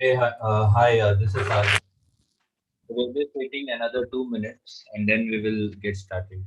Hey, hi, this is Harsh. We'll be waiting another 2 minutes and then we will get started.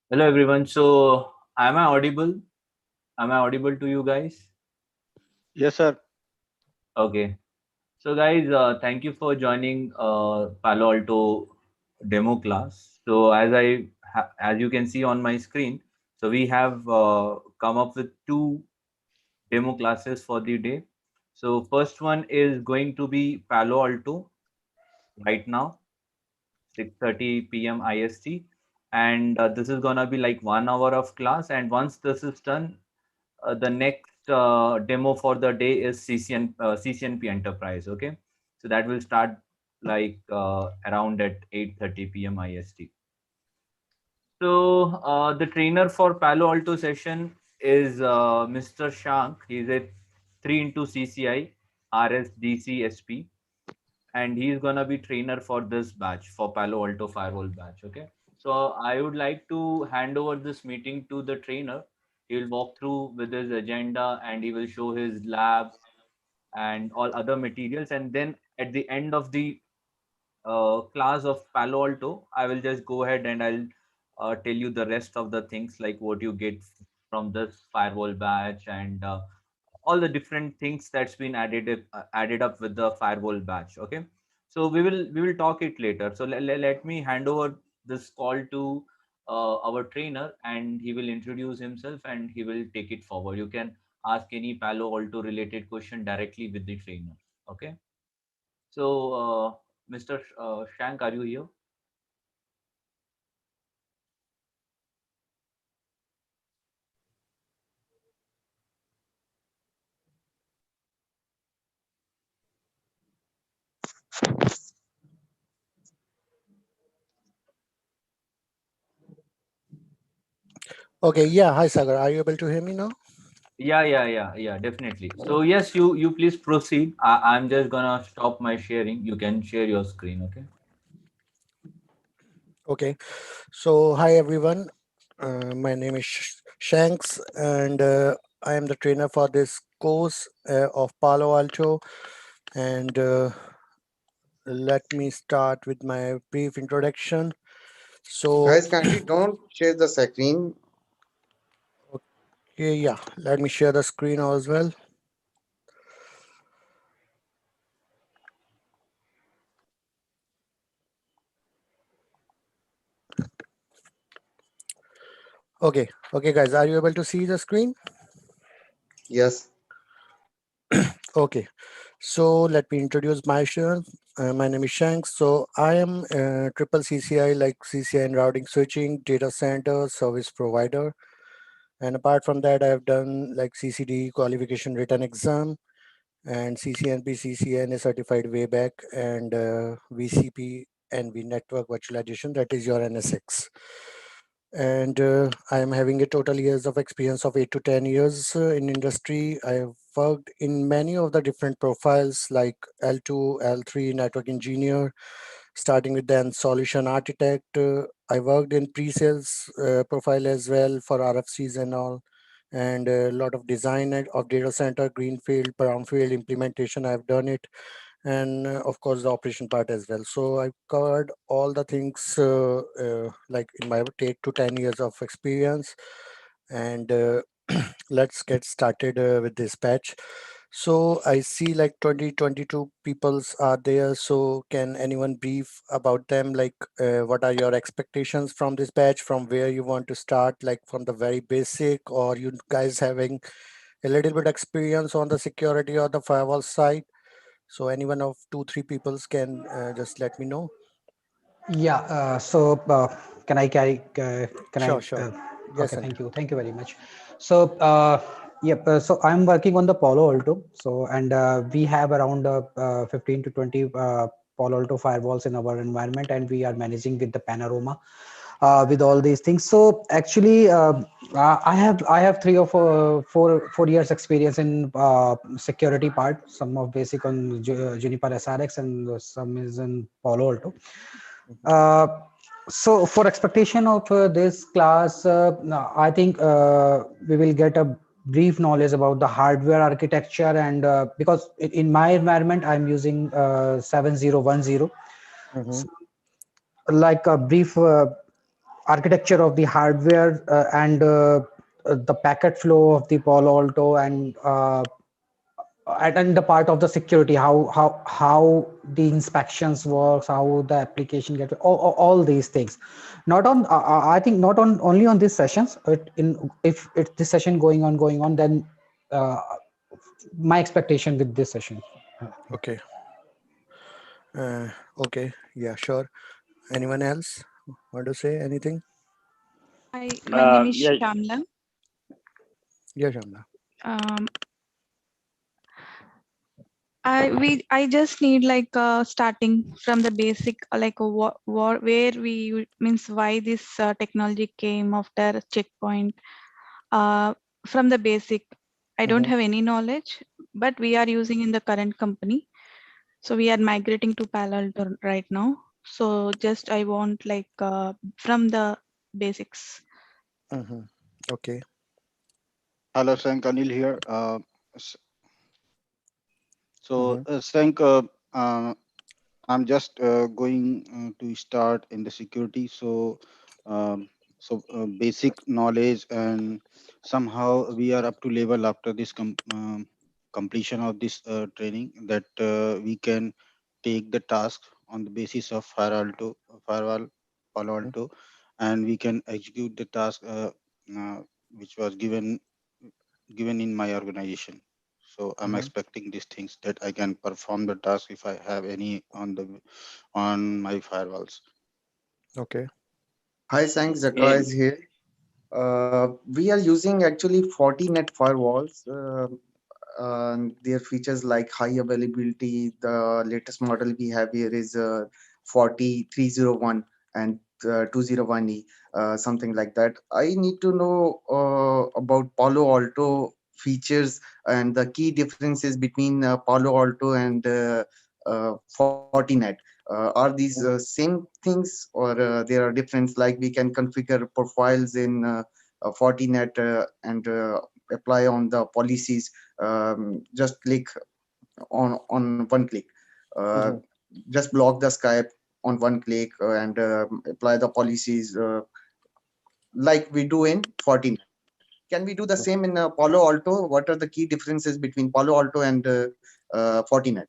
Hello everyone. So am I audible? Am I audible to you guys? Yes, sir. Okay. So guys, thank you for joining Palo Alto demo class. So as you can see on my screen, so we have come up with two demo classes for the day. So first one is going to be Palo Alto right now, 6:30 p.m. IST, and this is gonna be like 1 hour of class. And once this is done, the next demo for the day is CCNP Enterprise. Okay, so that will start like around at 8:30 p.m. IST. So the trainer for Palo Alto session is Mr. Shank. He's a 3 into CCI RSDC SP, and he's gonna be trainer for this batch, for Palo Alto firewall batch. Okay, so I would like to hand over this meeting to the trainer. He will walk through with his agenda and he will show his lab and all other materials, and then at the end of the class of Palo Alto, I will just go ahead and I'll tell you the rest of the things, like what you get from this firewall batch and all the different things that's been added up with the firewall batch. Okay, so we will talk it later. So let me hand over this call to our trainer, and he will introduce himself and he will take it forward. You can ask any Palo Alto related question directly with the trainer. Okay, so Mr. Shank, are you here? Okay, yeah. Hi, Sagar. Are you able to hear me now? Yeah, definitely. So yes, you please proceed. I'm just gonna stop my sharing. You can share your screen. Okay. Okay. So, hi, everyone. My name is Shanks, and I am the trainer for this course of Palo Alto. And let me start with my brief introduction. So, Guys, kindly don't share the screen. Yeah, let me share the screen as well. Okay, guys, are you able to see the screen? Yes. Okay, so let me introduce myself. My name is Shanks. So I am triple CCI, like CCI and routing switching, data center, service provider. And apart from that, I have done like CCD qualification written exam and CCNP, CCNA certified way back, and VCP and V network virtualization, that is your NSX. And I am having a total years of experience of 8 to 10 years in industry. I have worked in many of the different profiles like L2, L3, network engineer, starting with then solution architect. I worked in pre-sales profile as well for RFCs and all, and a lot of design of data center, greenfield, brownfield implementation. I've done it, and of course the operation part as well. So I covered all the things like in my 8 to 10 years of experience. And let's get started with this batch. So I see like 2022 peoples are there. So can anyone brief about them? Like what are your expectations from this batch? From where you want to start? Like from the very basic, or you guys having a little bit experience on the security or the firewall side? So anyone of 2, 3 peoples can just let me know. Yeah, can I carry, can I, Sure, sure. Yes, okay, Sanjay. thank you very much. So, yep, so I'm working on the Palo Alto. So, and we have around 15 to 20 Palo Alto firewalls in our environment, and we are managing with the Panorama with all these things. So actually, I have 3 or 4 years experience in security part. Some of basic on Juniper SRX, and some is in Palo Alto. Mhm, Uh, so for expectation of this class, no, I think we will get a brief knowledge about the hardware architecture, and because in my environment I'm using 7010, mhm, so like a brief architecture of the hardware and the packet flow of the Palo Alto, and the part of the security, how the inspections works, how the application gets, all these things. Not on I think not on only on these sessions, but in if it's this session going on, then uh, my expectation with this session. okay. Okay. Yeah, sure. Anyone else want to say anything? Hi, my name is Yeah. Shamla. Yeah, Shamla. Um, I just need like starting from the basic, like what where means why this technology came after checkpoint. Uh, from the basic, I don't Mhm, have any knowledge, but we are using in the current company. So we are migrating to Palo Alto right now. So just I want like from the basics. mhm. Okay. Hello, Sank. Anil here. S- Mhm, Sank, I'm just going to start in the security. Um, basic knowledge, and somehow we are up to level after this completion of this training, that we can take the task on the basis of firewall, Palo mhm. Alto, and we can execute the task uh, which was given in my organization. So I'm Mhm. expecting these things, that I can perform the task if I have any on my firewalls. Okay. Hi, thanks. Zaka Hey, is here. We are using actually Fortinet firewalls. Their features like high availability. The latest model we have here is 40301 and 201E, something like that. I need to know about Palo Alto features and the key differences between Palo Alto and Fortinet. Are these same things, or there are difference? Like we can configure profiles in Fortinet and apply on the policies. Just click on one click. Uh, Mhm. just block the Skype on one click and apply the policies like we do in Fortinet. Can we do the same in Palo Alto? What are the key differences between Palo Alto and Fortinet?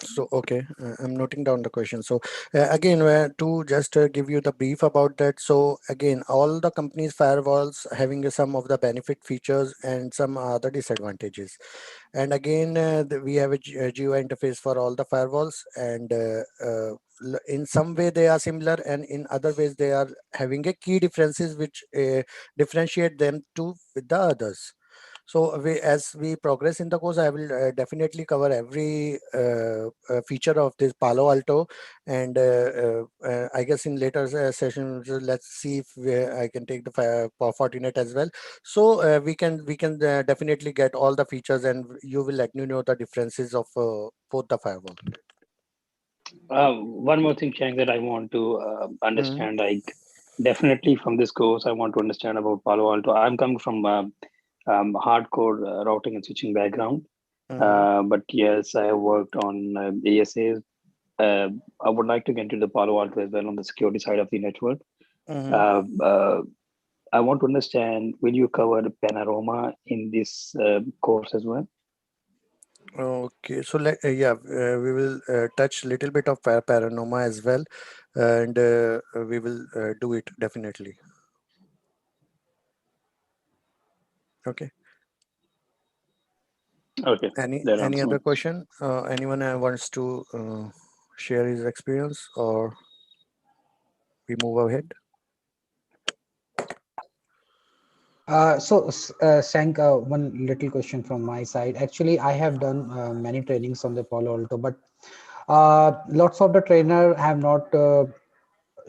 So, okay, I'm noting down the question. So, again, to just give you the brief about that. So, again, all the companies' firewalls having some of the benefit features and some other disadvantages. And again, we have a GUI interface for all the firewalls, and in some way they are similar, and in other ways they are having a key differences which differentiate them to with the others. So as we progress in the course, I will definitely cover every feature of this Palo Alto, and I guess in later sessions, let's see if I can take the Fortinet as well. So we can definitely get all the features, and you will let me know the differences of both the firewall. One more thing, Chang, that I want to Mm-hmm. understand. Like, definitely from this course, I want to understand about Palo Alto. I'm coming from hardcore routing and switching background, Mm-hmm. but yes, I have worked on ASAs. Uh, I would like to get into the Palo Alto as well on the security side of the network. Mm-hmm. Uh, uh, I want to understand, will you cover the panorama in this course as well? Okay, so we will touch little bit of paranoma as well, and we will do it definitely. Okay. Okay, that Any answers my other question. question? Anyone wants to share his experience, or we move ahead? Sank, one little question from my side. Actually, I have done many trainings on the Palo Alto, but lots of the trainer have not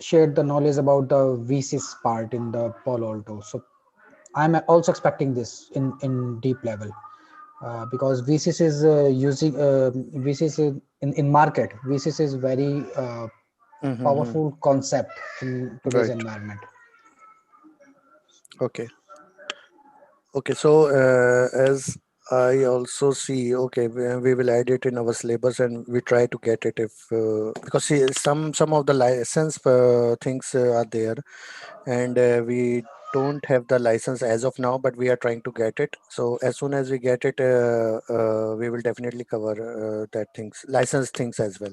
shared the knowledge about the VSys part in the Palo Alto. So I'm also expecting this in deep level because VSys is using VSys in market. VSys is very Mm-hmm. powerful concept in today's Right. environment. Okay. Okay. So as I also see, okay, we will add it in our syllabus, and we try to get it if because see, some of the license things are there, and we don't have the license as of now, but we are trying to get it. So as soon as we get it, we will definitely cover that things, license things as well.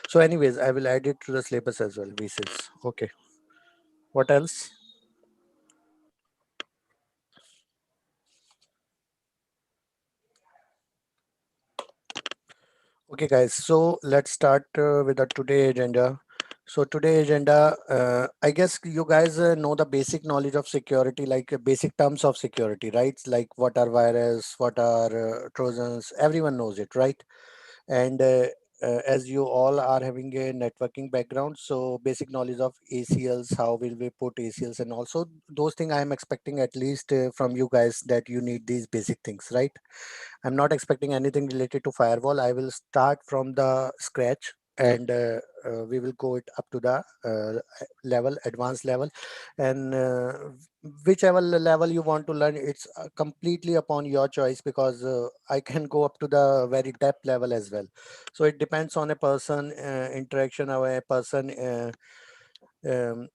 So anyways, I will add it to the syllabus as well. VSys. Okay. What else? Okay, guys. So let's start with the today agenda. So today agenda, I guess you guys know the basic knowledge of security, like basic terms of security, right? Like what are virus, what are trojans. Everyone knows it, right? And as you all are having a networking background, so basic knowledge of ACLs, how will we put ACLs, and also those things I am expecting at least from you guys, that you need these basic things, right? I'm not expecting anything related to firewall. I will start from the scratch, and we will go it up to the level, advanced level, and whichever level you want to learn, it's completely upon your choice, because I can go up to the very depth level as well. So it depends on a person interaction, or a person um,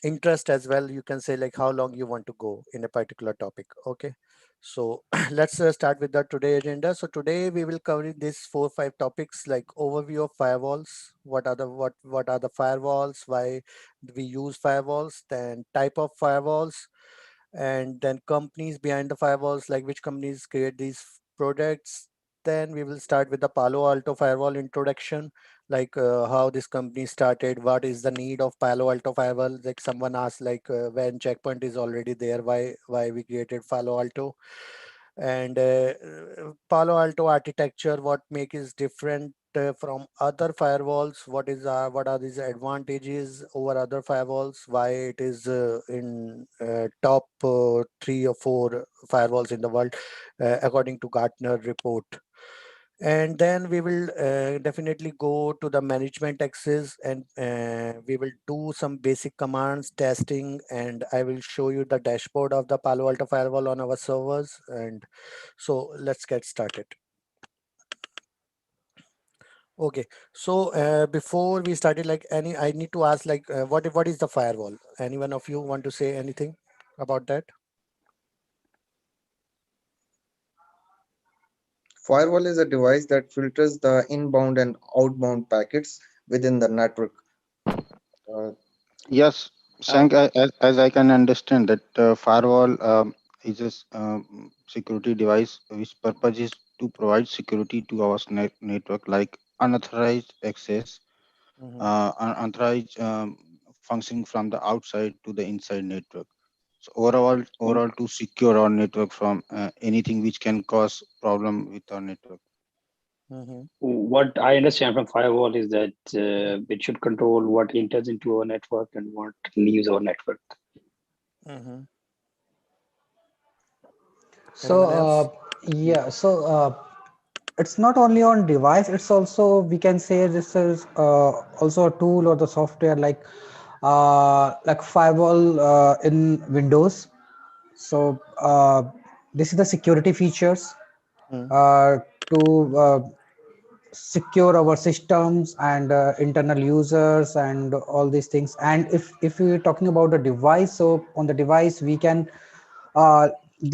interest as well. You can say like how long you want to go in a particular topic. Okay, so let's start with the today agenda. So today we will cover these 4 5 topics, like overview of firewalls, what are the firewalls, why we use firewalls, then type of firewalls, and then companies behind the firewalls, like which companies create these products. Then we will start with the Palo Alto firewall introduction, like how this company started, what is the need of Palo Alto firewall. Like someone asked, like when checkpoint is already there, why we created Palo Alto, and Palo Alto architecture, what make is different from other firewalls, what are these advantages over other firewalls, why it is in top 3 or 4 firewalls in the world according to Gartner report. And then we will definitely go to the management access, and we will do some basic commands testing, and I will show you the dashboard of the Palo Alto firewall on our servers. And so let's get started. Okay, so before we started, like I need to ask, like what is the firewall? Anyone of you want to say anything about that? Firewall is a device that filters the inbound and outbound packets within the network. Uh, Yes, and Shank, as I can understand that firewall is a security device which purpose is to provide security to our network, like unauthorized access, Mhm. unauthorized functioning from the outside to the inside network. So overall to secure our network from anything which can cause problem with our network. Mhm. What I understand from firewall is that it should control what enters into our network and what leaves our network. Mhm. So Anyone else? yeah, so it's not only on device, it's also, we can say this is also a tool or the software like firewall in Windows. So this is the security features Mm. to secure our systems and internal users and all these things. And if we're talking about the device, so on the device we can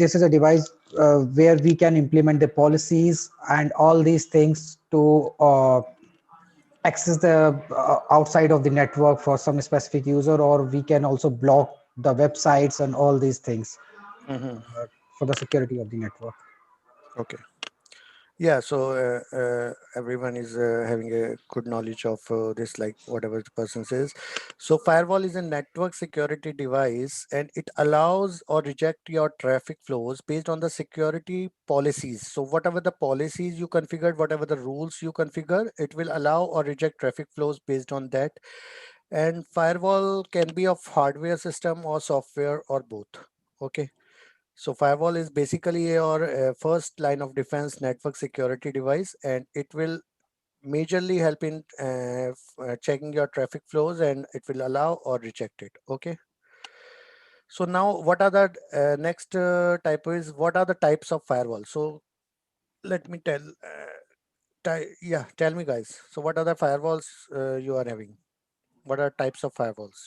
this is a device where we can implement the policies and all these things to access the outside of the network for some specific user, or we can also block the websites and all these things Mhm. for the security of the network. Okay. Yeah, so everyone is having a good knowledge of this, like whatever the person says. So firewall is a network security device, and it allows or reject your traffic flows based on the security policies. So whatever the policies you configured, whatever the rules you configure, it will allow or reject traffic flows based on that. And firewall can be of hardware system or software or both. Okay. So firewall is basically your first line of defense network security device, and it will majorly help in checking your traffic flows, and it will allow or reject it. Okay. So now what are the next type is, what are the types of firewall? So let me tell. Yeah, tell me guys. So what are the firewalls you are having? What are types of firewalls?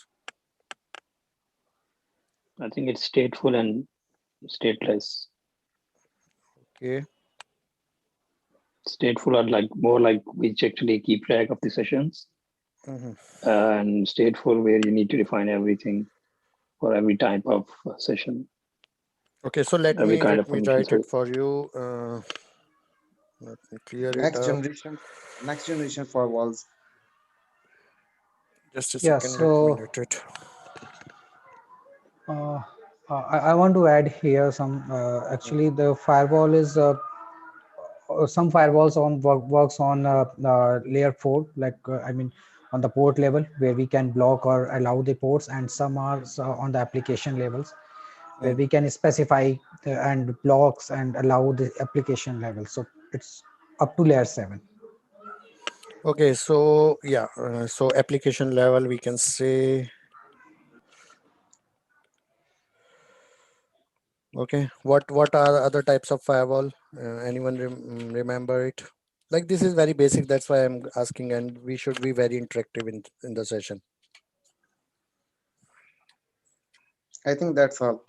I think it's stateful and stateless. Okay. Stateful are like more like which actually keep track of the sessions, Hmm. and stateful where you need to define everything for every type of session, Okay. So every kind let of me permission. write it So for you. Let me clear it next up. generation, next generation firewalls. Just a Yeah, second. Let me so note it. I want to add here some actually the firewall is some firewalls on works on layer 4, like I mean on the port level where we can block or allow the ports, and some are on the application levels where Mm. we can specify and blocks and allow the application level. So it's up to layer 7. Okay, so yeah, so application level we can say. Okay, what are other types of firewall? Anyone remember it? Like this is very basic. That's why I'm asking, and we should be very interactive in the session. I think that's all.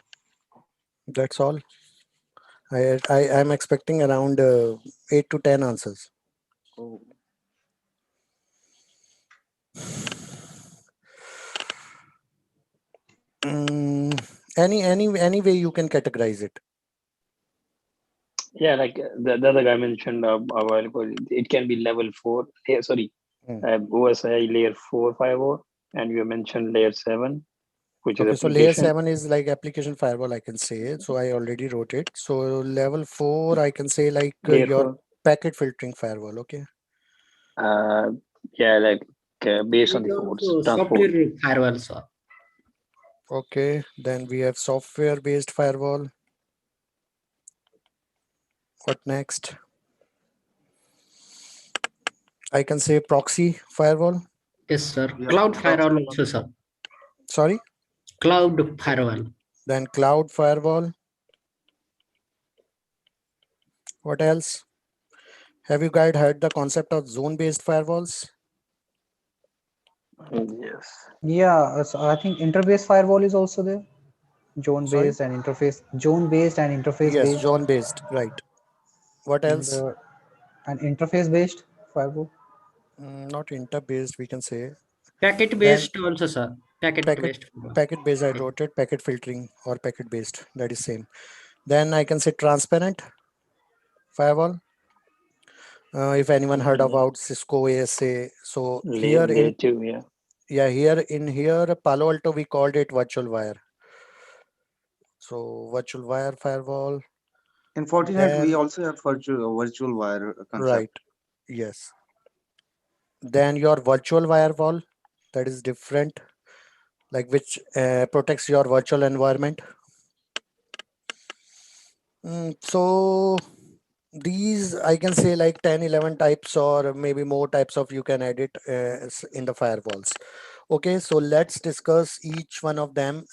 That's all. I'm expecting around 8 to 10 answers. Oh, Mm, any way you can categorize it. yeah, like the other guy mentioned a while ago, it can be level 4. Sorry, Mm. OSI layer 4 firewall, and you mentioned layer 7, which is Okay, so layer application. 7 is like application firewall, I can say. So I already wrote it. So level 4, I can say like Layer your 4, packet filtering firewall. Okay. uh, yeah, like based on It the ports, also transport. software firewalls. Okay. Then we have software based firewall. What next? I can say proxy firewall. Yes, sir. yeah, Cloud proxy. firewall also, sir. Sorry. Cloud firewall. Then cloud firewall. What else? Have you guys heard the concept of zone based firewalls? Yes. Yeah, so I think interface firewall is also there, Sorry. zone based and interface Yes, based. zone based. Right. What And else? An interface based firewall. Not inter-based, we can say. Packet Then based also, sir. Packet packet based firewall. packet based, I wrote it, packet filtering or packet based, that is same. Then I can say transparent firewall. If anyone heard about Cisco ASA, so here in Native, yeah. here Palo Alto we called it virtual wire. So virtual wire firewall. In Fortinet, we Then also have virtual wire concept. right, yes. Then your virtual firewall, that is different, like which protects your virtual environment. So these I can say like 10, 11 types or maybe more types of you can edit in the firewalls. Okay, so let's discuss each one of them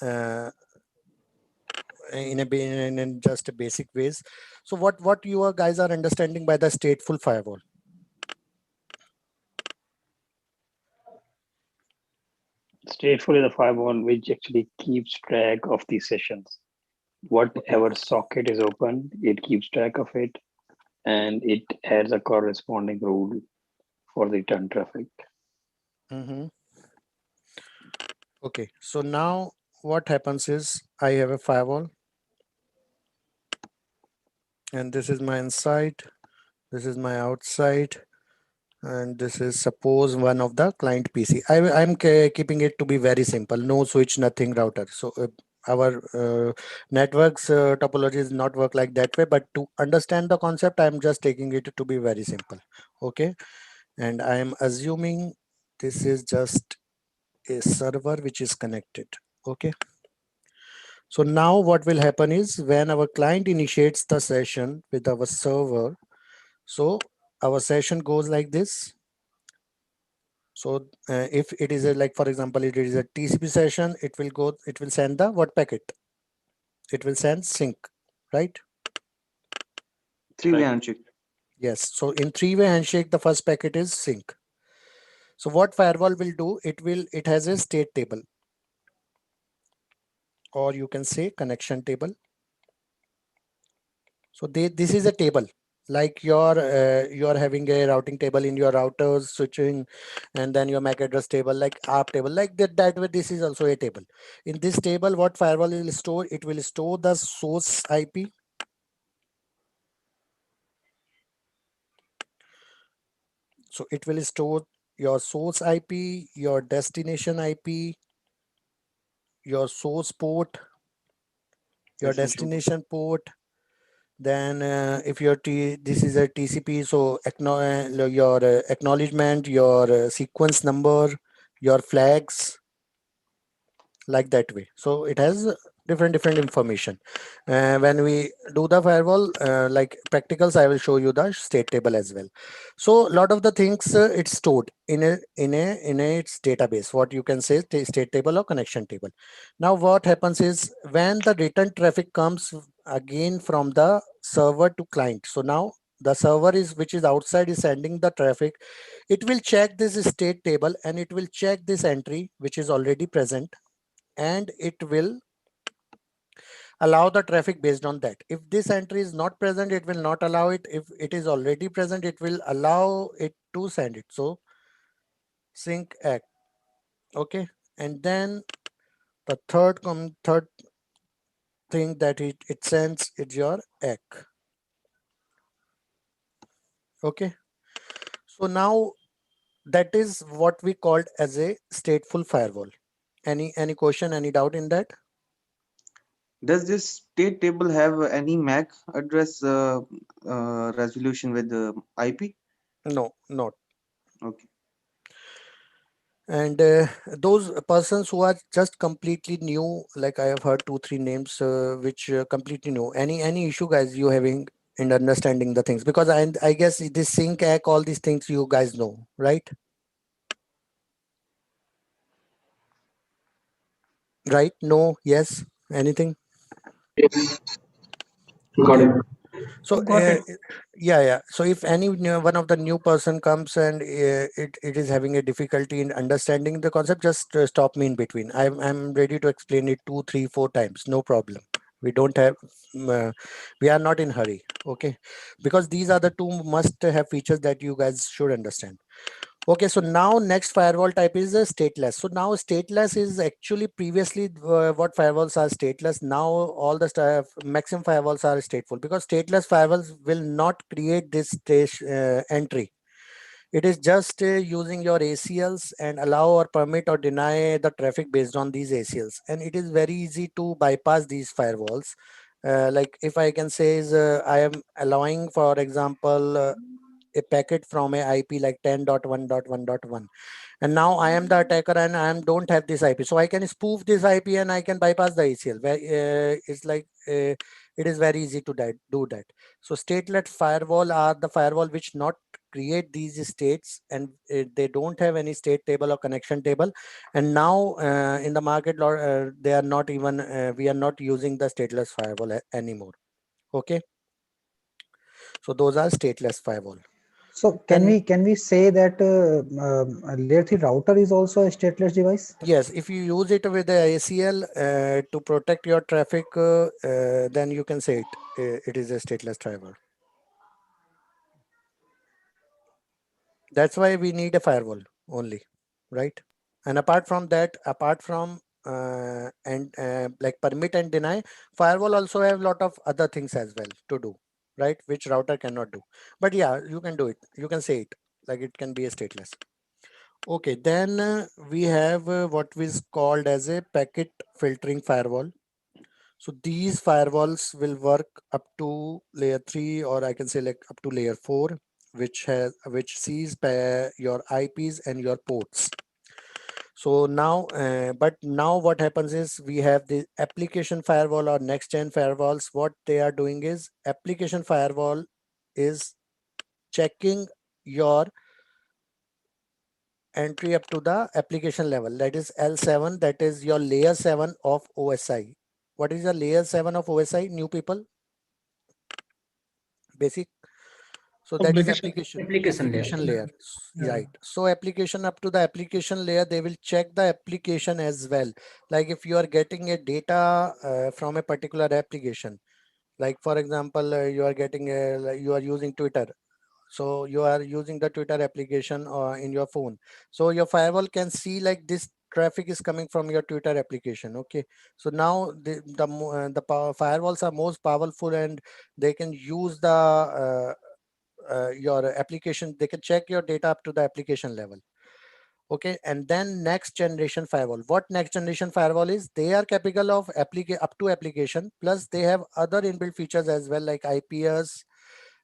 in just a basic ways. So what you guys are understanding by the stateful firewall? Stateful is a firewall which actually keeps track of these sessions. Okay. Whatever socket is open, it keeps track of it, and it adds a corresponding rule for the return traffic. Mm-hmm. Okay, so now what happens is I have a firewall, and this is my inside, this is my outside, and this is suppose one of the client PC. I'm keeping it to be very simple, no switch, nothing, router. So our networks topologies not work like that way, but to understand the concept, I'm just taking it to be very simple. Okay, and I am assuming this is just a server which is connected. Okay, so now what will happen is when our client initiates the session with our server, so our session goes like this. So if it is a, like for example, it is a TCP session, it will send the what packet? It will send sync, right? Three-way handshake. Yes. So in three-way handshake, the first packet is sync. So what firewall will do? It has a state table, or you can say connection table. So this is a table, like you're having a routing table in your routers switching, and then your MAC address table, like app table, like that way. This is also a table. In this table, what firewall will store? It will store the source IP. So it will store your source IP, your destination IP, your source port, your destination port. Then if this is a TCP, so your acknowledgement, your sequence number, your flags, like that way. So it has different information. When we do the firewall, like practicals, I will show you the state table as well. So a lot of the things it's stored in a its database, what you can say state table or connection table. Now what happens is when the return traffic comes again from the server to client, so now the server is which is outside is sending the traffic. It will check this state table and it will check this entry which is already present, and it will allow the traffic based on that. If this entry is not present, it will not allow it. If it is already present, it will allow it to send it. So sync act. Okay, and then the third thing that it sends is your act. Okay, so now that is what we called as a stateful firewall. Any question, any doubt in that? Does this state table have any MAC address resolution with the IP? No, not. Okay. And those persons who are just completely new, like I have heard 2 3 names which completely new, any issue guys you having in understanding the things, because I guess this sync act, all these things you guys know, right? Right, no, yes, anything? Yes, got Okay, it. so Got it. yeah, so if any one of the new person comes and it is having a difficulty in understanding the concept, just stop me in between. I'm ready to explain it 2 3 4 times, no problem. We don't have, we are not in hurry. Okay, because these are the two must have features that you guys should understand. Okay, so now next firewall type is a stateless. So now stateless is actually previously what firewalls are stateless. Now all the stuff maximum firewalls are stateful, because stateless firewalls will not create this entry. It is just using your ACLs and allow or permit or deny the traffic based on these ACLs. And it is very easy to bypass these firewalls. Like if I can say is I am allowing, for example, a packet from a IP like 10.1.1.1, and now I am the attacker and I am don't have this IP, so I can spoof this IP and I can bypass the ACL. Where it's like it is very easy to do that. So stateless firewall are the firewall which not create these states, and they don't have any state table or connection table. And now in the market, they are not even we are not using the stateless firewall anymore. Okay, so those are stateless firewall. So Then can we say that a layer 3 router is also a stateless device? yes, if you use it with the ACL to protect your traffic, then you can say it is a stateless driver. That's why we need a firewall only, right? And apart from that, apart from and like permit and deny, firewall also have a lot of other things as well to do, right? Which router cannot do. But yeah, you can do it. You can say it like it can be a stateless. Okay, then we have what is called as a packet filtering firewall. So these firewalls will work up to layer 3, or I can say like up to layer 4, which sees your IPs and your ports. So now, but now what happens is we have the application firewall or next gen firewalls. What they are doing is application firewall is checking your entry up to the application level. That is L7. That is your layer 7 of OSI. What is your layer 7 of OSI? New people, basic. So that is Application layer. application layer. Yeah. Right. So application up to the application layer, they will check the application as well. Like if you are getting a data from a particular application, like for example, you are getting like you are using Twitter. So you are using the Twitter application in your phone. So your firewall can see like this traffic is coming from your Twitter application. Okay. So now firewalls are most powerful, and they can use the your application. They can check your data up to the application level. Okay, and then next generation firewall. What next generation firewall is? They are capable of up to application, plus they have other inbuilt features as well, like IPS,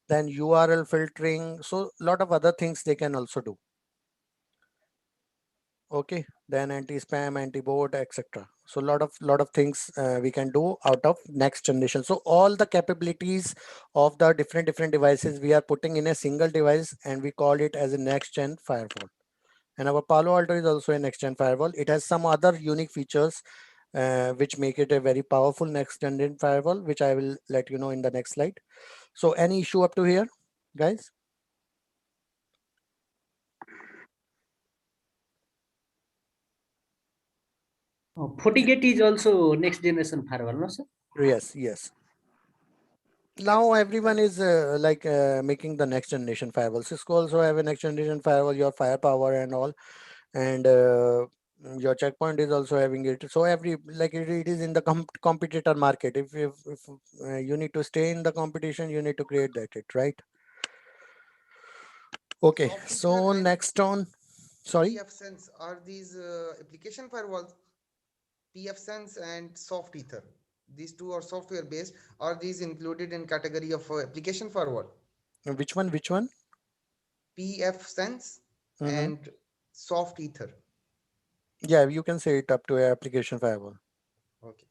then URL filtering. So a lot of other things they can also do. Okay, then anti-spam, anti-bot, etc. So lot of things we can do out of next generation. So all the capabilities of the different devices we are putting in a single device, and we call it as a next gen firewall. And our Palo Alto is also a next gen firewall. It has some other unique features which make it a very powerful next gen firewall, which I will let you know in the next slide. So any issue up to here, guys? Fortigate is also next generation firewall, no sir? Yes, yes. Now everyone is making the next generation firewall. Cisco also have a next generation firewall, your firepower and all, and your checkpoint is also having it. So every like it is in the competitor market. If you need to stay in the competition, you need to create that it, right? Okay, Soft so Ether and next on, sorry, PF Sense are these application firewalls. PF Sense and Soft Ether. These two are software based. Are these included in category of application firewall? which one? Which one? PF Sense Mm-hmm. and Soft Ether. Yeah, you can say it up to a application firewall. Okay.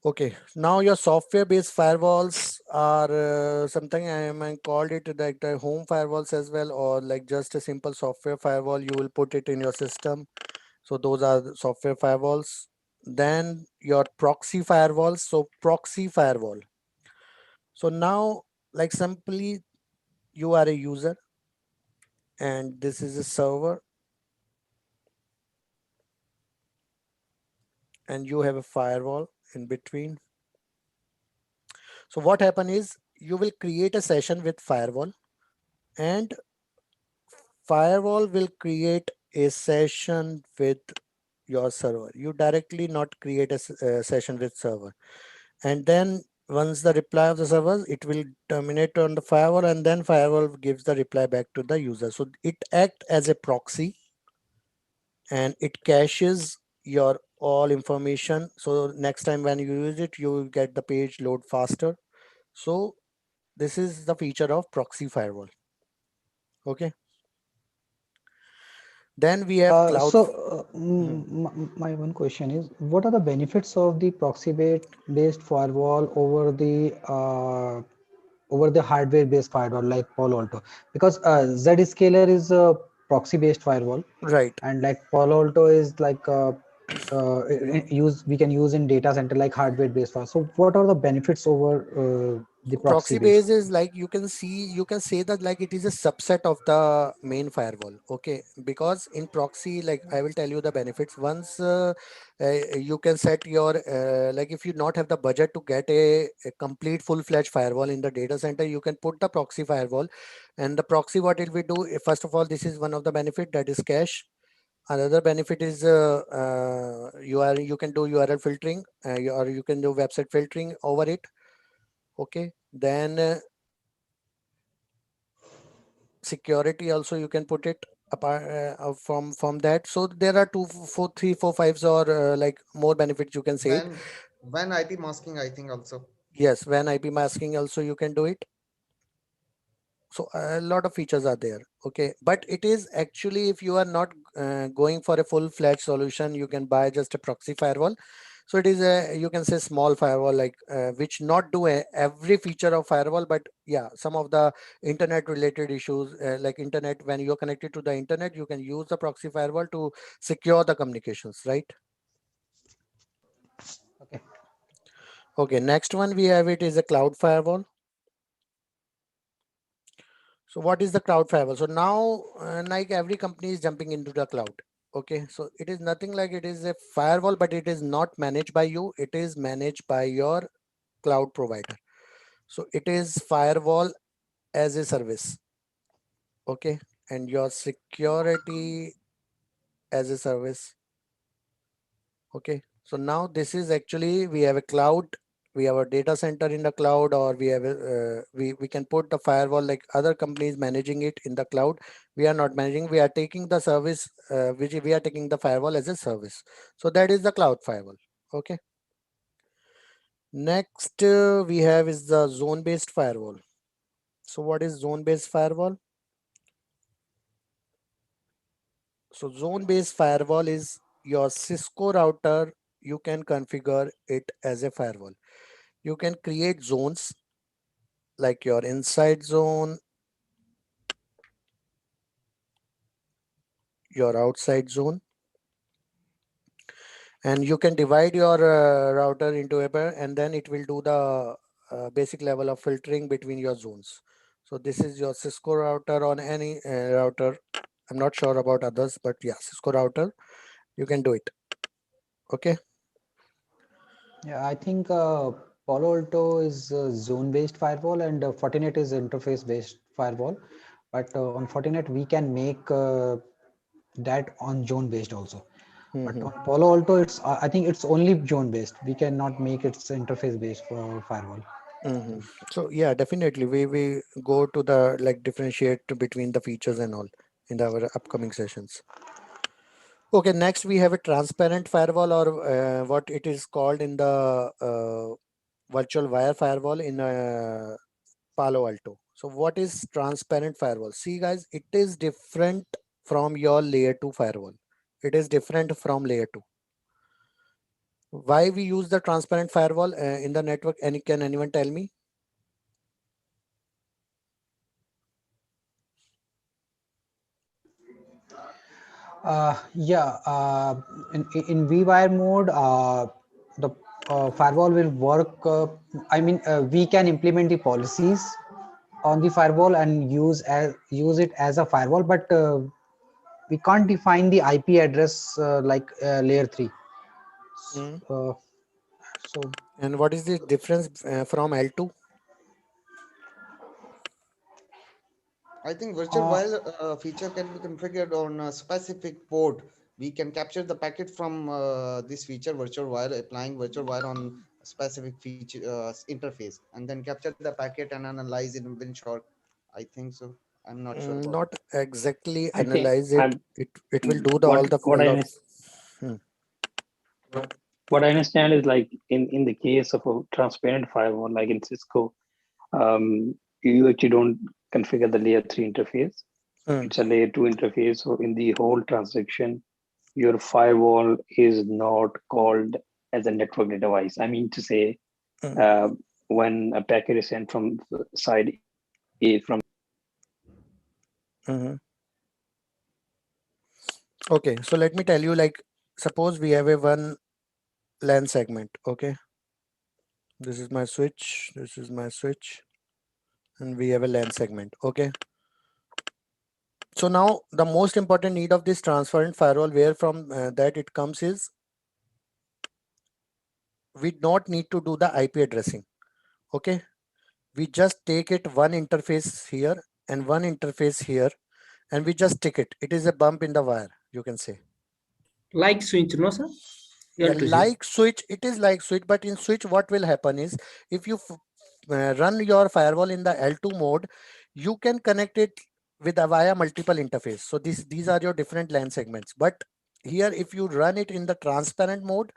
Okay, now your software-based firewalls are something I might called it like the home firewalls as well, or like just a simple software firewall. You will put it in your system. So those are the software firewalls. Then your proxy firewalls. So proxy firewall. So now, like simply you are a user, and this is a server, and you have a firewall in between. So what happen is you will create a session with firewall, and firewall will create a session with your server. You directly not create a session with server, and then once the reply of the server, it will terminate on the firewall, and then firewall gives the reply back to the user. So it act as a proxy, and it caches your all information. So next time when you use it, you will get the page load faster. So this is the feature of proxy firewall. Okay. Then we have cloud. My one question is, what are the benefits of the proxy-based firewall over the hardware-based firewall like Palo Alto? Because Zscaler is a proxy-based firewall, Right. and like Palo Alto is like we can use in data center like hardware-based firewall. So what are the benefits over the Proxy proxy-based? base is like, you can see, you can say that like it is a subset of the main firewall. Okay, because in proxy, like I will tell you the benefits. Once you can set your like, if you not have the budget to get a complete full-fledged firewall in the data center, you can put the proxy firewall. And the proxy, what it will do, first of all, this is one of the benefit, that is cache. Another benefit is you can do URL filtering, or you can do website filtering over it. Okay, then security also you can put it apart from that. So there are 2 4 3 4 5s, or like more benefits you can say it. When IP masking, I think also. Yes, when IP masking also you can do it. So a lot of features are there. Okay, but it is actually, if you are not going for a full-fledged solution, you can buy just a proxy firewall. So it is a, you can say, small firewall, like which not do every feature of firewall, but yeah, some of the internet related issues, like internet, when you're connected to the internet, you can use the proxy firewall to secure the communications, right? Okay. Okay, next one we have, it is a cloud firewall. So what is the cloud firewall? So now, like every company is jumping into the cloud. Okay, so it is nothing like, it is a firewall, but it is not managed by you. It is managed by your cloud provider. So it is firewall as a service. Okay, and your security as a service. Okay, so now this is actually, we have a cloud, we have a data center in the cloud, or we have a, we can put the firewall, like other companies managing it in the cloud. We are not managing, we are taking the service, which we are taking the firewall as a service. So that is the cloud firewall. Okay, next we have is the zone based firewall. So what is zone based firewall? So zone based firewall is your Cisco router, you can configure it as a firewall. You can create zones like your inside zone, your outside zone, and you can divide your router into a pair, and then it will do the basic level of filtering between your zones. So this is your Cisco router on any router. I'm not sure about others, but yeah, Cisco router, you can do it. Okay. Yeah, I think Palo Alto is zone-based firewall, and Fortinet is interface-based firewall. But on Fortinet, we can make that on zone-based also. But on Palo Alto, it's I think it's only zone-based. We cannot make it interface-based for firewall. So yeah, definitely we go to the, like, differentiate between the features and all in our upcoming sessions. Okay, next we have a transparent firewall, or what it is called in the virtual wire firewall in Palo Alto. So what is transparent firewall? See guys, it is different from your layer 2 firewall. It is different from layer 2. Why we use the transparent firewall in the network? Can anyone tell me? Yeah, in vWire mode, the firewall will work. I mean, we can implement the policies on the firewall and use it as a firewall, but we can't define the IP address like layer 3. Mm. Uh, So, and what is the difference from L2? I think virtual while feature can be configured on a specific port. We can capture the packet from this feature virtual while applying virtual while on a specific feature interface, and then capture the packet and analyze it in short. I think so. I'm not sure about it. Not exactly I think analyze it. I'm It will do the what all the what I lot. understand, Hmm. what I understand is like in the case of a transparent firewall, like in Cisco, you actually don't configure the layer three interface. Hmm. It's a layer two interface. So in the whole transaction, your firewall is not called as a network device. I mean to say, Hmm. uh, when a packet is sent from side A from Mhm. Okay, so let me tell you, like, suppose we have a one LAN segment. Okay, this is my switch, this is my switch, and we have a LAN segment. Okay, so now the most important need of this transparent firewall, where from that it comes, is we don't need to do the IP addressing. Okay, we just take it one interface here and one interface here, and we just stick it. It is a bump in the wire, you can say. Like switch, no, sir? Yeah, L2C. like switch, it is like switch, but in switch what will happen is, if you run your firewall in the L2 mode, you can connect it with a via multiple interface. So these are your different LAN segments. But here, if you run it in the transparent mode,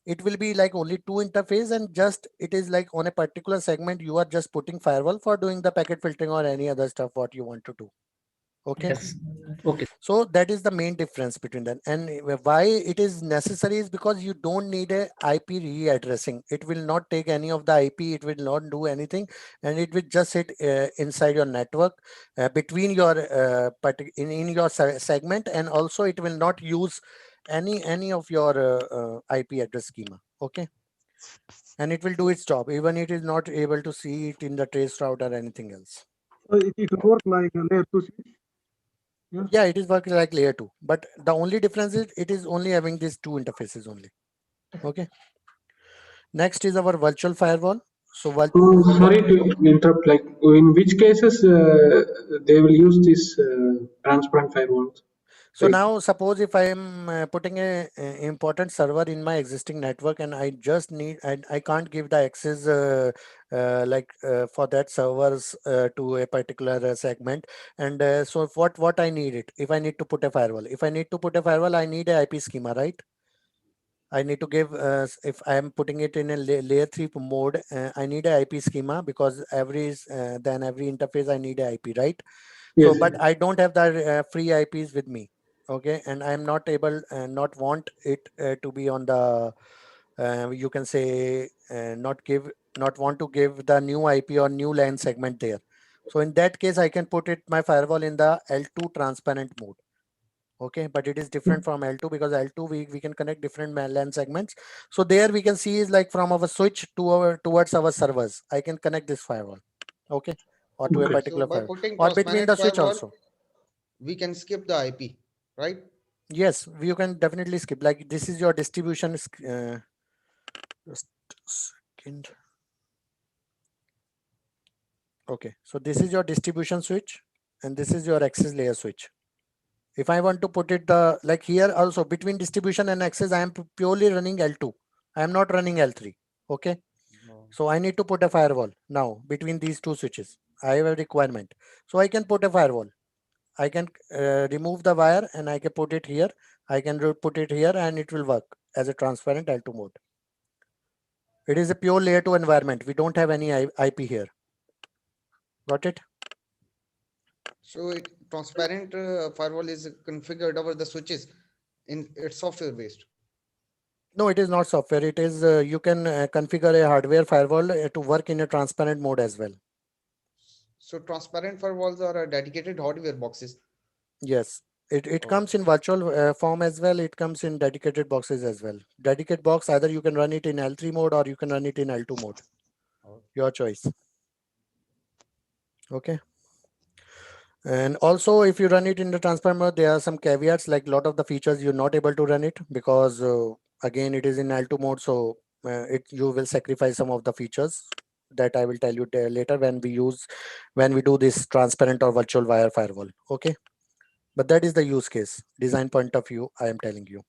it will be like only two interface, and just it is like on a particular segment you are just putting firewall for doing the packet filtering or any other stuff what you want to do. Okay, Yes. Okay. so that is the main difference between them. And why it is necessary is because you don't need a IP readdressing. It will not take any of the IP, it will not do anything, and it will just sit inside your network, between your in your segment, and also it will not use any of your IP address schema. Okay, and it will do its job even it is not able to see it in the trace route or anything else. So it will work like a layer 2 switch. Yeah. Yeah, it is working like layer 2, but the only difference is it is only having these two interfaces only. Okay, next is our virtual firewall. So Sorry to interrupt. Like, in which cases they will use this transparent firewalls? so Like, now suppose if I am putting a important server in my existing network, and I just need, I can't give the access for that servers to a particular segment. And so what I need it, if I need to put a firewall, if I need to put a firewall, I need a IP schema, right? I need to give, if I am putting it in a layer 3 mode, I need a IP schema, because then every interface I need a IP, right? So, yes. but I don't have the free IPs with me. Okay, and I am not able, not want it to be on the, you can say, not want to give the new IP or new LAN segment there. So in that case, I can put it my firewall in the L2 transparent mode. Okay, but it is different from L2, because L2 we can connect different LAN segments. So there we can see is like from our switch to our towards our servers, I can connect this firewall. Okay, or to a Okay. So particular by firewall, putting or between transparent the switch firewall, also. we can skip the IP, right? Yes, you can definitely skip. Like, this is your distribution. Just a second. Okay, so this is your distribution switch, and this is your access layer switch. If I want to put it like here also, between distribution and access, I am purely running L2. I am not running L3. Okay, No. so I need to put a firewall now between these two switches. I have a requirement, so I can put a firewall. I can remove the wire and I can put it here. I can put it here, and it will work as a transparent L2 mode. It is a pure layer 2 environment. We don't have any IP here. Got it? So transparent firewall is configured over the switches in it's software based. No, it is not software. It is, you can configure a hardware firewall to work in a transparent mode as well. So transparent firewalls are dedicated hardware boxes. Yes. It Oh, comes in virtual form as well. It comes in dedicated boxes as well. Dedicated box, either you can run it in L3 mode or you can run it in L2 mode. oh. Your choice. Okay. And also, if you run it in the transparent mode, there are some caveats, like a lot of the features you're not able to run it because again, it is in L2 mode. So you will sacrifice some of the features that I will tell you later when we do this transparent or virtual wire firewall. Okay, but that is the use case design point of view I am telling you.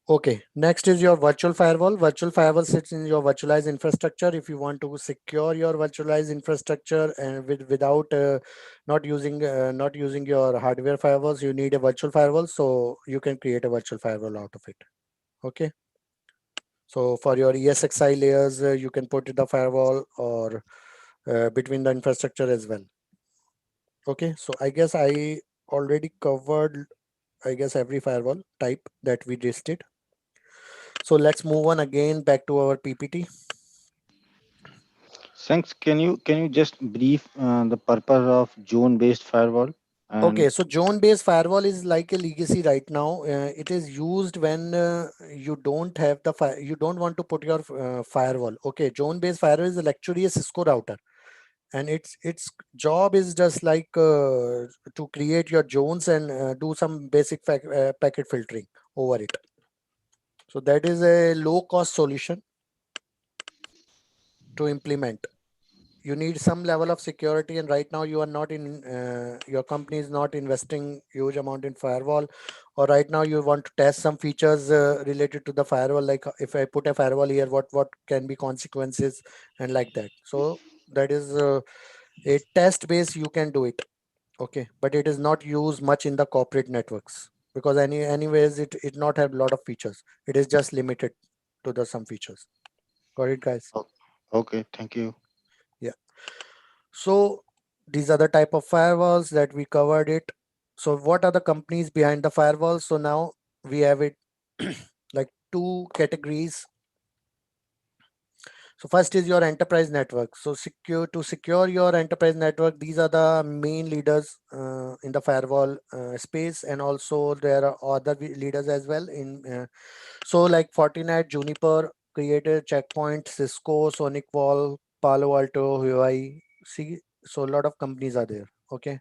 Okay, next is your virtual firewall. Virtual firewall sits in your virtualized infrastructure. If you want to secure your virtualized infrastructure and without not using your hardware firewalls, you need a virtual firewall. So you can create a virtual firewall out of it. Okay. So for your ESXi layers, you can put the firewall or between the infrastructure as well. Okay. So I guess I already covered, I guess, every firewall type that we listed. So let's move on again back to our PPT. Thanks. Can you just brief the purpose of zone-based firewall? Okay, And so zone-based firewall is like a legacy right now. It is used when you don't have the you don't want to put your firewall. Okay, zone-based firewall is actually a Cisco router, and its job is just like to create your zones and do some basic packet filtering over it. So that is a low-cost solution to implement. You need some level of security, and right now you are not in your company is not investing huge amount in firewall, or right now you want to test some features related to the firewall, like if I put a firewall here, what can be consequences and like that. So that is a test base, you can do it. Okay, but it is not used much in the corporate networks because anyways it not have a lot of features. It is just limited to the some features. Got it, guys? oh, okay, thank you. Yeah. So these are the type of firewalls that we covered it. So what are the companies behind the firewalls? So now we have it like two categories. So first is your enterprise network. So secure your enterprise network. These are the main leaders in the firewall space, and also there are other leaders as well. So like Fortinet, Juniper, Creator, Checkpoint, Cisco, Sonic Wall, Palo Alto, Huawei. See, so a lot of companies are there. Okay.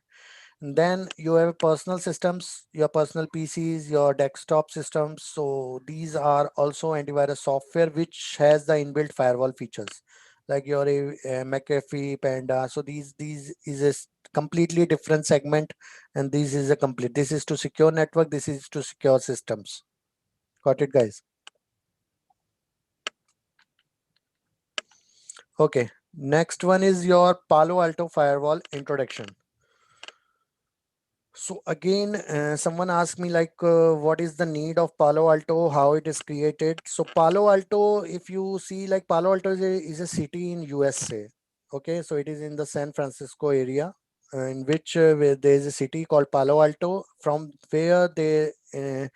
And then you have personal systems, your personal PCs, your desktop systems. So these are also antivirus software which has the inbuilt firewall features, like your McAfee, Panda. So these is a completely different segment, and this is a complete. This is to secure network. This is to secure systems. Got it, guys? Okay. Next one is your Palo Alto firewall introduction. So again, someone asked me like, what is the need of Palo Alto, how it is created. So Palo Alto, if you see, like Palo Alto is a city in USA. Okay, so it is in the San Francisco area, in which where there is a city called Palo Alto, from where the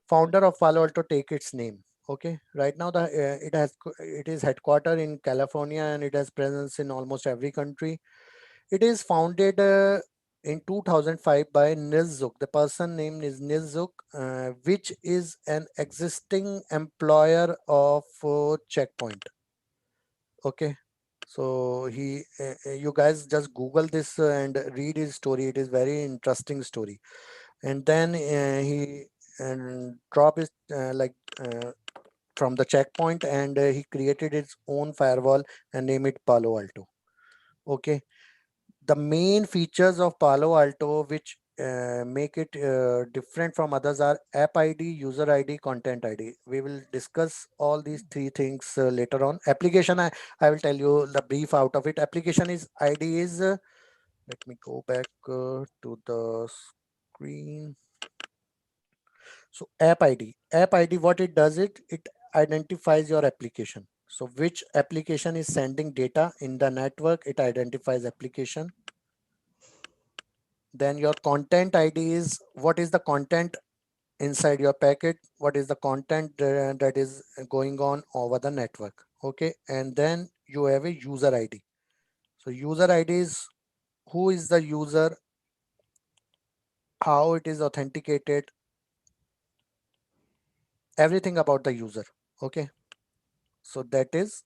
founder of Palo Alto take its name. Okay, right now it is headquartered in California, and it has presence in almost every country. It is founded in 2005 by Nils Zook. The person named is Nils Zook, which is an existing employer of Checkpoint. Okay. So you guys just Google this and read his story. It is very interesting story. And then he dropped his from the Checkpoint, and he created his own firewall and named it Palo Alto. Okay. The main features of Palo Alto, which make it different from others, are app ID, user ID, content ID. We will discuss all these three things later on. Application, I will tell you the brief out of it. Application is ID is, let me go back to the screen. So app ID, what it does, it identifies your application. So which application is sending data in the network, it identifies application. Then your content ID is what is the content inside your packet, what is the content that is going on over the network. Okay, and then you have a user ID. So user ID is who is the user, how it is authenticated, everything about the user. Okay, so that is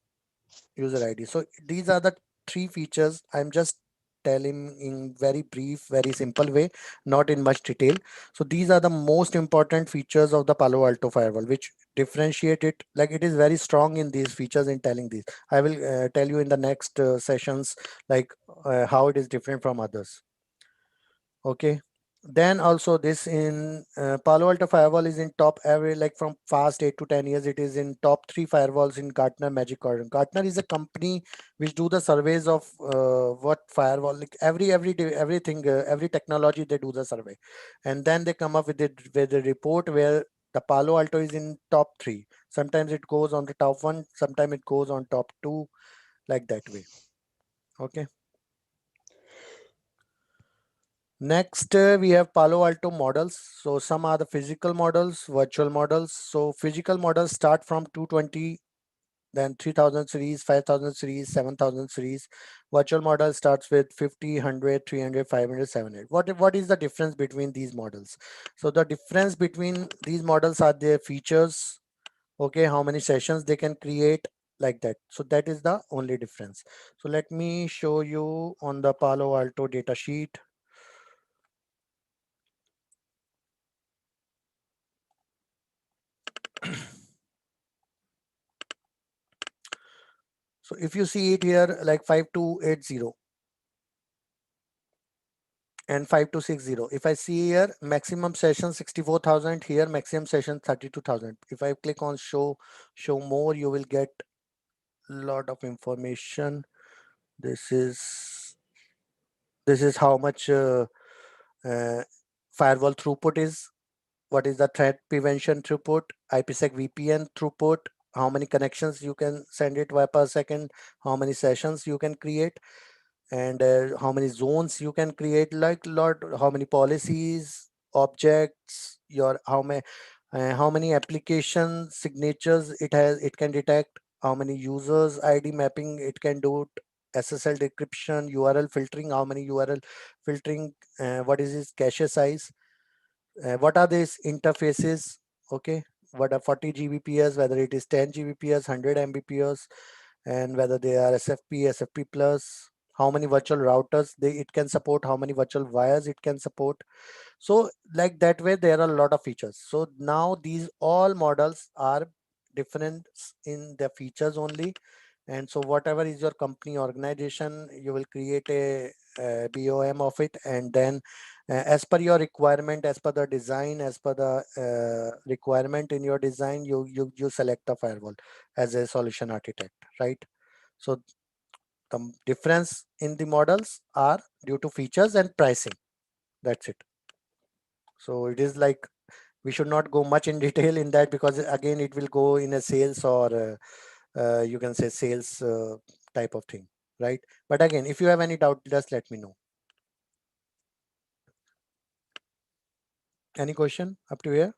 user ID. So these are the three features. I'm just tell him in very brief, very simple way, not in much detail. So these are the most important features of the Palo Alto firewall, which differentiate it. Like it is very strong in these features in telling these. I will tell you in the next sessions, like how it is different from others. Okay. Then also this in Palo Alto firewall is in top every, like from past 8 to 10 years, it is in top 3 firewalls in Gartner Magic Quadrant. Gartner is a company which do the surveys of what firewall, like every day, everything, every technology they do the survey, and then they come up with it with a report where the Palo Alto is in top 3. Sometimes it goes on the top 1, sometimes it goes on top 2, like that way. Okay. Next, we have Palo Alto models. So some are the physical models, virtual models. So physical models start from 220, then 3000 series, 5000 series, 7000 series. Virtual model starts with 50, 100, 300, 500, 700. What is the difference between these models? So the difference between these models are their features. Okay, how many sessions they can create, like that. So that is the only difference. So let me show you on the Palo Alto data sheet. So if you see it here, like 5280 and 5260. If I see here, maximum session 64,000, here maximum session 32,000. If I click on show more, you will get a lot of information. This is how much uh, firewall throughput is. What is the threat prevention throughput, IPsec VPN throughput, how many connections you can send it per second, how many sessions you can create, and how many zones you can create, like lot, how many policies, objects, your how many application signatures it has, it can detect, how many users ID mapping it can do, SSL decryption, URL filtering, how many URL filtering, what is its cache size, what are these interfaces. Okay, what are 40 Gbps, whether it is 10 Gbps, 100 Mbps, and whether they are SFP, SFP plus, how many virtual routers it can support, how many virtual wires it can support. So like that way, there are a lot of features. So now these all models are different in the features only. And so whatever is your company organization, you will create a BOM of it, and then as per your requirement, as per the design, as per the requirement in your design, you select the firewall as a solution architect, right? So the difference in the models are due to features and pricing. That's it. So it is like, we should not go much in detail in that, because again it will go in a sales or you can say sales type of thing, right? But again, if you have any doubt, just let me know. Any question up to here?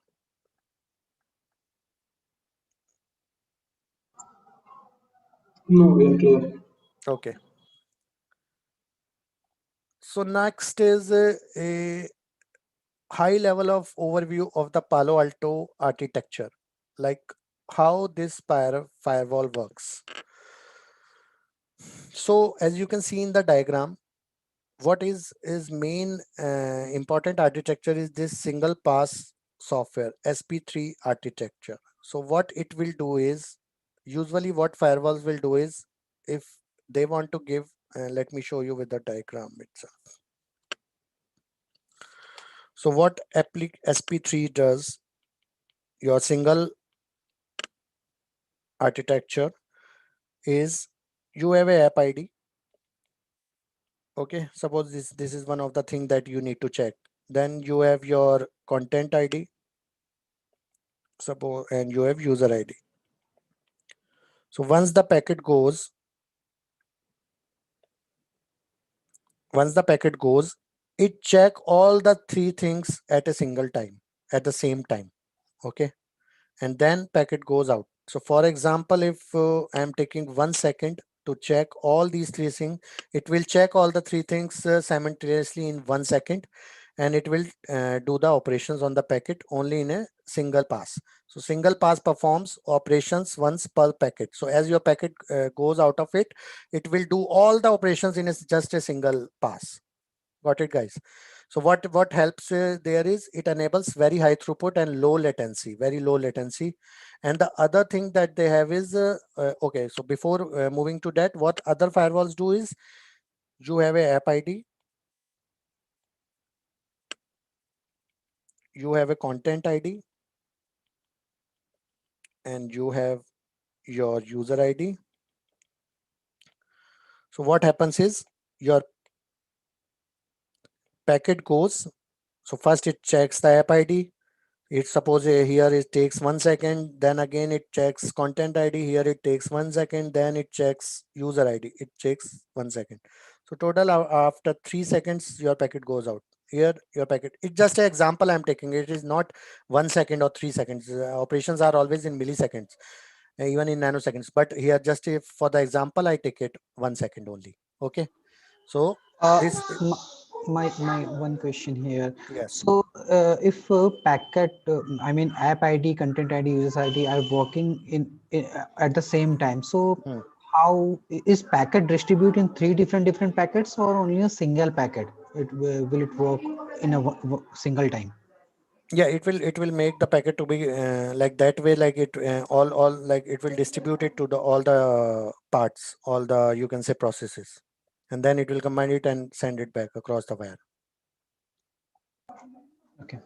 No, we are clear. Okay. So next is a high level of overview of the Palo Alto architecture, like how this firewall works. So as you can see in the diagram, what is main important architecture is this single pass software, SP3 architecture. So what it will do is, usually what firewalls will do is, if they want to give, let me show you with the diagram itself. So what SP3 does, your single architecture is, you have a app ID. Okay, suppose this is one of the things that you need to check. Then you have your content ID, suppose, and you have user ID. So once the packet goes, it check all the 3 things at a single time, at the same time. Okay, and then packet goes out. So for example, if I'm taking 1 second to check all these 3 things, it will check all the 3 things simultaneously in 1 second. and it will do the operations on the packet only in a single pass. So single pass performs operations once per packet. So as your packet goes out of it, it will do all the operations in just a single pass. Got it, guys? So what helps there is it enables very high throughput and low latency, very low latency. And the other thing that they have is okay. So before moving to that, what other firewalls do is you have a app ID, you have a content ID, and you have your user ID. So what happens is your packet goes. So first it checks the app ID. It suppose here it takes 1 second, then again it checks content ID. Here it takes 1 second, then it checks user ID. It takes 1 second. So total after 3 seconds, your packet goes out. Here your packet. It's just an example I'm taking. It is not 1 second or 3 seconds. Operations are always in milliseconds, even in nanoseconds. But here just if for the example, I take it 1 second only. Okay. So this my one question here. yes. So if packet, I mean app ID, content ID, user ID are working in at the same time. So how is packet distributed in three different packets or only a single packet? Will it work in a single time? Yeah, it will make the packet to be like that way, like it all like it will distribute it to the all the parts, all the you can say processes, and then it will combine it and send it back across the wire. Okay.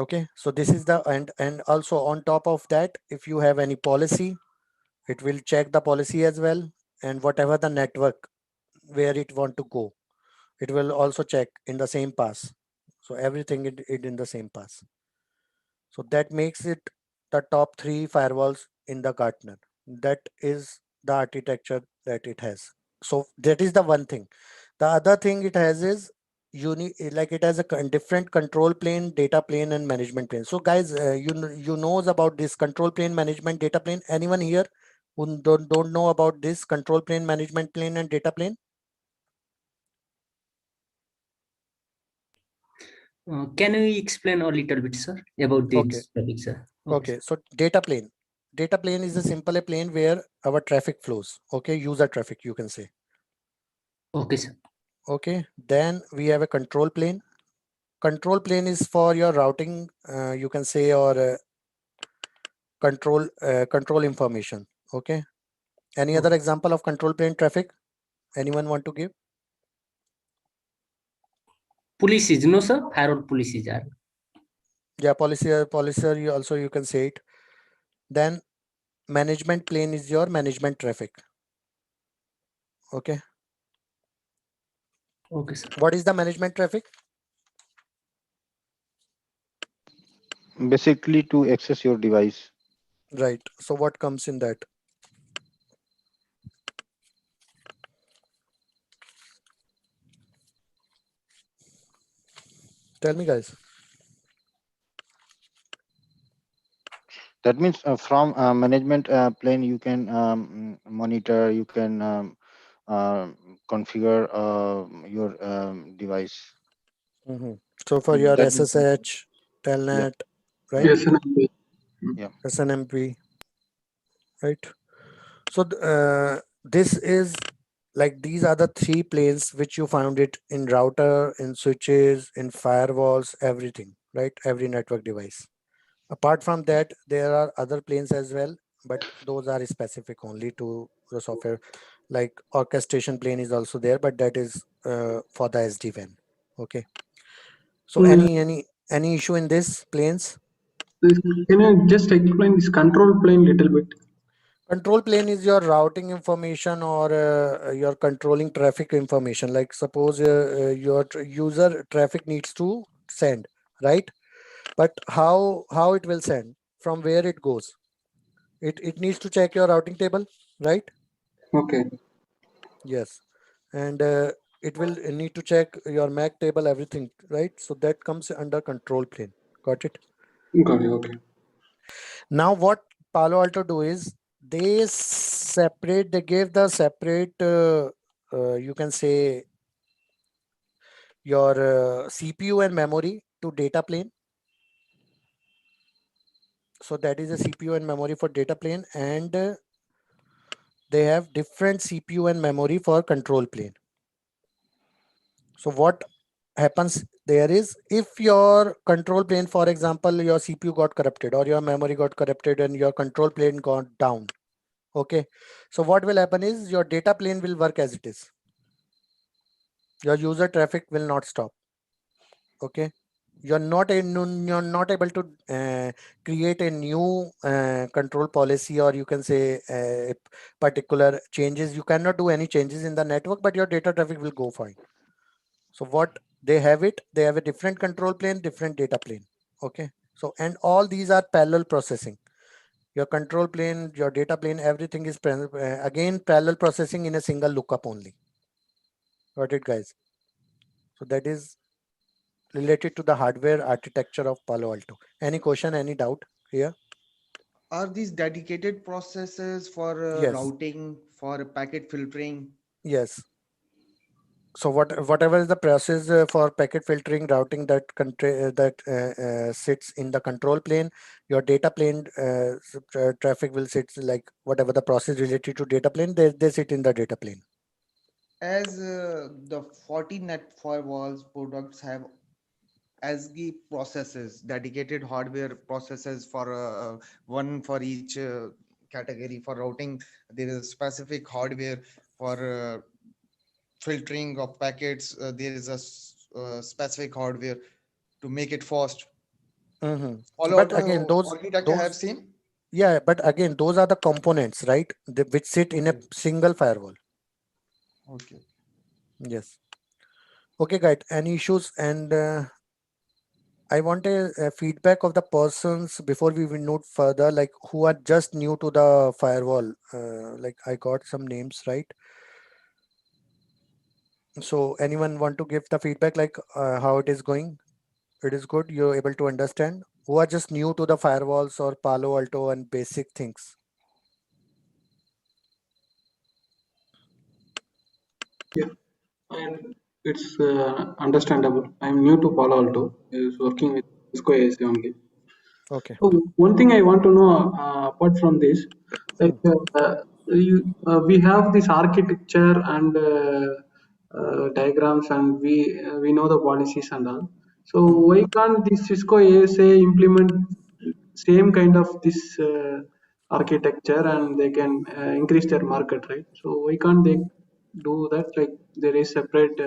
Okay, so this is the and also on top of that, if you have any policy, it will check the policy as well, and whatever the network where it want to go, it will also check in the same pass. So everything it in the same pass. So that makes it the top 3 firewalls in the Gartner. That is the architecture that it has. So that is the one thing. The other thing it has is like it has a different control plane, data plane, and management plane. So guys, you knows about this control plane, management, data plane. Anyone here who don't know about this control plane, management plane, and data plane? Can you explain a little bit, sir, about Okay. this topic, sir? Okay. So data plane. Data plane is a simple plane where our traffic flows. Okay, user traffic, you can say. Okay, sir. Okay, then we have a control plane. Control plane is for your routing, you can say, or control information. Okay. Any other example of control plane traffic? Anyone want to give? Policies, no, sir. Firewall policies are. Yeah, policy, you also you can say it. Then management plane is your management traffic. Okay. Okay, sir. What is the management traffic? Basically to access your device. Right. So what comes in that? Tell me, guys. That means from management plane, you can monitor, you can configure your device. So for your That means, SSH, yeah, telnet, right? Yes, and yeah. SNMP, right? So this is like these are the 3 planes which you found it in router, in switches, in firewalls, everything, right? Every network device. Apart from that, there are other planes as well, but those are specific only to the software. Like orchestration plane is also there, but that is for the SD-WAN. Okay. So any issue in this planes? can you just explain this control plane little bit? Control plane is your routing information or your controlling traffic information. Like suppose your user traffic needs to send, right? But how it will send, from where it goes? It needs to check your routing table, right? Okay, Yes. And it will need to check your MAC table, everything, right? So that comes under control plane. Got it? got it. Okay. Now what Palo Alto do is they gave the separate you can say your CPU and memory to data plane. So that is a CPU and memory for data plane, and they have different CPU and memory for control plane. So what happens there is, if your control plane, for example, your CPU got corrupted or your memory got corrupted and your control plane got down, okay, so what will happen is your data plane will work as it is. Your user traffic will not stop. Okay, you're not able to create a new control policy, or you can say particular changes. You cannot do any changes in the network, but your data traffic will go fine. So what they have a different control plane, different data plane. Okay, so and all these are parallel processing. Your control plane, your data plane, everything is again parallel processing in a single lookup only. Got it, guys? So that is related to the hardware architecture of Palo Alto. Any question, any doubt here? Are these dedicated processes for Yes, routing, for packet filtering? yes. So whatever is the process for packet filtering, routing, sits in the control plane, your data plane traffic will sit, like whatever the process related to data plane, they sit in the data plane. As the Fortinet firewalls products have ASCII processes, dedicated hardware processes for one for each category. For routing, there is a specific hardware. For filtering of packets, there is a specific hardware to make it fast. Palo But again, Alto architecture have those same. yeah, but again, those are the components, right? Which sit in a Okay. single firewall. Okay. Yes. Okay, guys. Any issues? And I want a feedback of the persons before we will note further, like who are just new to the firewall. Like I got some names, right? So anyone want to give the feedback, like how it is going? It is good. You're able to understand. Who are just new to the firewalls or Palo Alto and basic things? Yeah, and it's understandable. I'm new to Palo Alto. I was working with Cisco ASA only. Okay. So one thing I want to know, apart from this, like Hmm. we have this architecture and diagrams, and we know the policies and all. So Hmm. why can't this Cisco ASA implement same kind of this architecture, and they can increase their market, right? So why can't they do that? Like there is separate.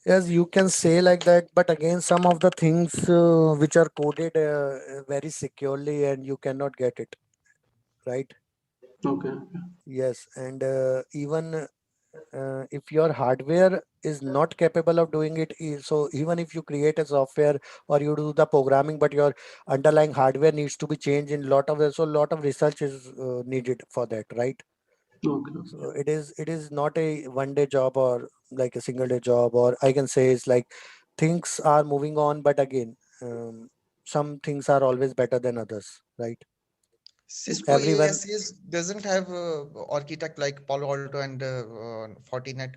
Yes, you can say like that, but again, some of the things which are coded very securely and you cannot get it, right? Okay. Yes, and even if your hardware is not capable of doing it, so even if you create a software or you do the programming, but your underlying hardware needs to be changed in lot of, so lot of research is needed for that, right? Okay. So it is not a one day job or like a single day job, or I can say it's like things are moving on, but again, some things are always better than others, right? Cisco Everyone, ASAs doesn't have architect like Palo Alto and Fortinet.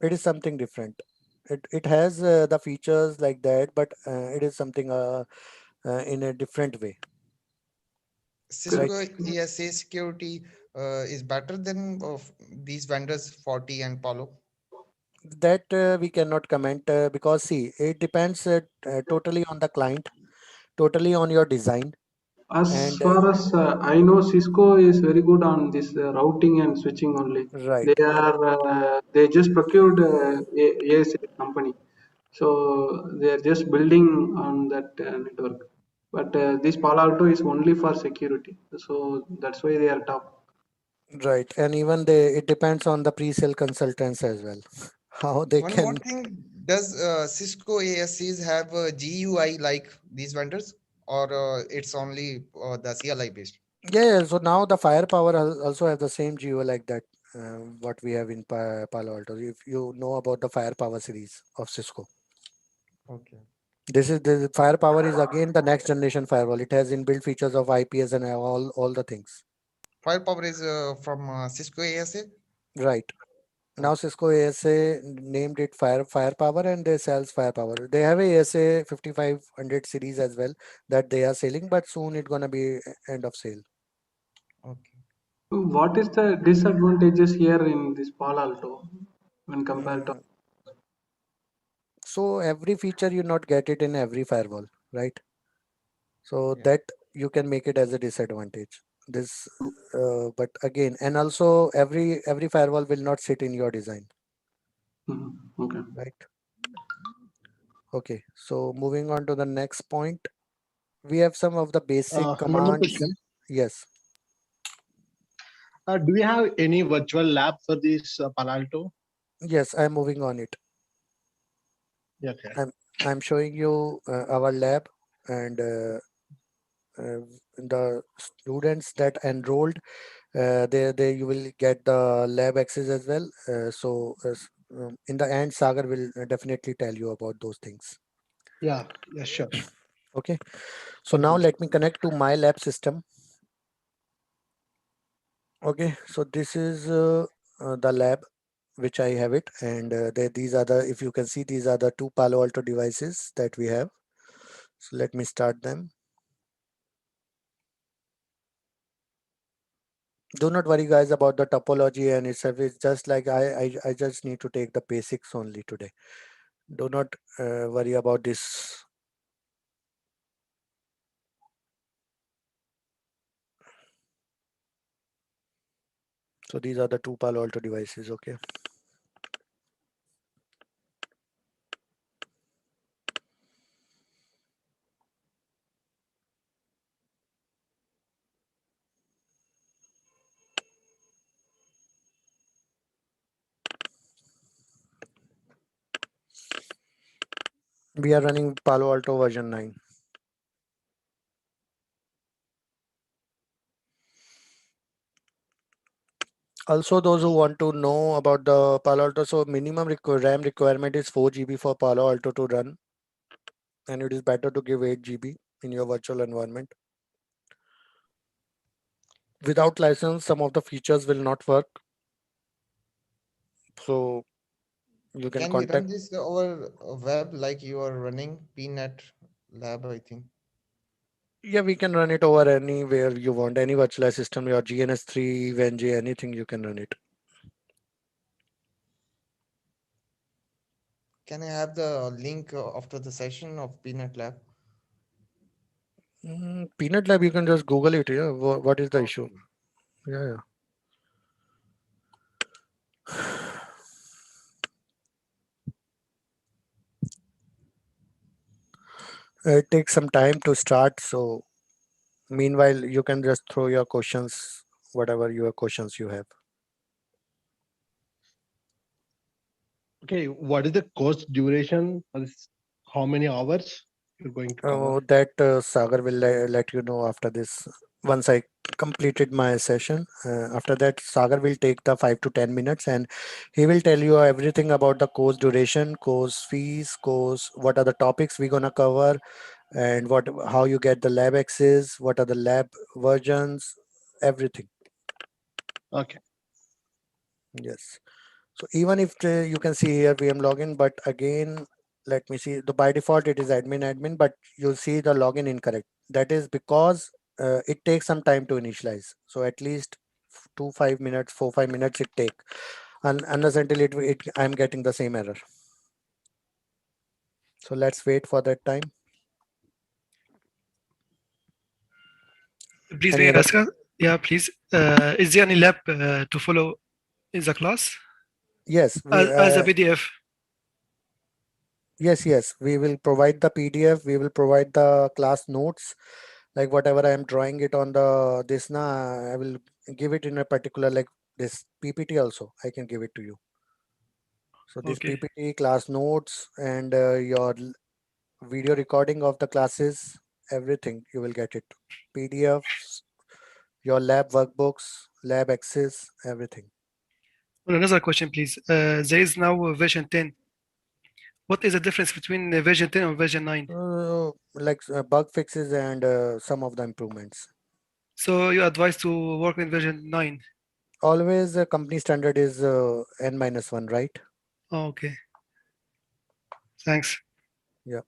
it is something different. It has the features like that, but it is something in a different way, right? Cisco ASA security is better than these vendors, Forti and Palo. That we cannot comment because see, it depends totally on the client, totally on your design, As and far as I know, Cisco is very good on this routing and switching only. right, They just procured ASA company, so they are just building on that network. But this Palo Alto is only for security, so that's why they are top. right, and even they, it depends on the pre-sale consultants as well, how they One more can. thing, does Cisco ASCs have a GUI like these vendors, or it's only the CLI based? Yeah, so now the firepower also have the same geo like that, what we have in Palo Alto. If you know about the firepower series of Cisco, Okay. this is the firepower is again the next generation firewall. It has inbuilt features of IPS and all the things. Firepower is from Cisco ASA. Right. Now Cisco ASA named it Firepower, and they sells Firepower. They have a ASA 5500 series as well that they are selling, but soon it's gonna be end of sale. Okay. What is the disadvantages here in this Palo Alto when compared to? So every feature you not get it in every firewall, right? So Yeah. that you can make it as a disadvantage. This, but again, and also every firewall will not sit in your design, Okay. right? Okay, so moving on to the next point, we have some of the basic One more commands. question. Yes, Do we have any virtual lab for this Palo Alto? yes, I'm moving on it. Yeah, okay. I'm showing you our lab, and the students that enrolled, they you will get the lab access as well. In the end, Sagar will definitely tell you about those things. Yeah, sure. Okay, so now let me connect to my lab system. Okay, so this is the lab which I have it, and these are the, if you can see, these are the two Palo Alto devices that we have. So let me start them. Do not worry guys about the topology and itself. It's just like I just need to take the basics only today. Do not worry about this. So these are the two Palo Alto devices. Okay. We are running Palo Alto version 9. Also, those who want to know about the Palo Alto, so minimum RAM requirement is 4 GB for Palo Alto to run, and it is better to give 8 GB in your virtual environment. Without license, some of the features will not work. So you can Can we run contact. this over web like you are running PNet lab, I think? Yeah, we can run it over anywhere you want, any virtualized system, your GNS3, VNG, anything you can run it. Can I have the link after the session of PNet lab? Peanut Lab, you can just Google it. Yeah, what is the issue? Okay. Yeah. It takes some time to start. So meanwhile, you can just throw your questions, whatever your questions you have. Okay, what is the course duration for this? How many hours you're going to cover? That Sagar will let you know after this. Once I completed my session, after that Sagar will take the 5 to 10 minutes, and he will tell you everything about the course duration, course fees, course, what are the topics we're gonna cover, and how you get the lab access, what are the lab versions, everything. Okay. Yes. So even if you can see here VM login, but again, let me see, the by default it is admin, but you'll see the login incorrect. That is because it takes some time to initialize. So at least 5 minutes, 5 minutes it take, and unless until I'm getting the same error. So let's wait for that time. Please Any may I other? ask? Yeah, please. Is there any lab to follow in the class Yes, as a PDF? yes, we will provide the PDF. We will provide the class notes, like whatever I am drawing it on the this I will give it in a particular, like this PPT also I can give it to you. So this Okay. PPT, class notes, and your video recording of the classes, everything you will get it. PDFs, your lab workbooks, lab access, everything. Well, another question, please. There is now version 10. What is the difference between version 10 and version 9? Like bug fixes and some of the improvements. So you advise to work in version 9? always the company standard is N-1, right? Oh, okay. Thanks. Yeah.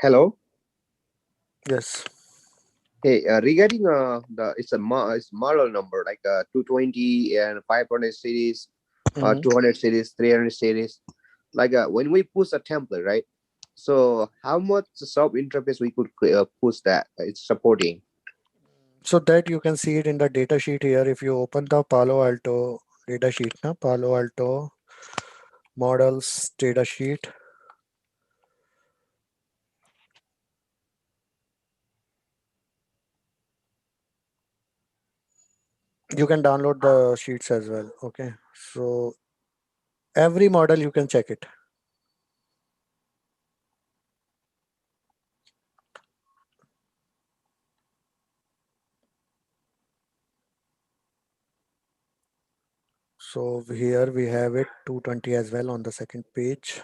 Hello. Yes. Hey, regarding it's model number like 220 and 500 series, Mhm. 200 series, 300 series. Like when we push a template, right? So how much sub interface we could push that it's supporting? So that you can see it in the data sheet here. If you open the Palo Alto data sheet, na Palo Alto models data sheet. You can download the sheets as well. Okay. So every model you can check it. So here we have it 220 as well on the second page.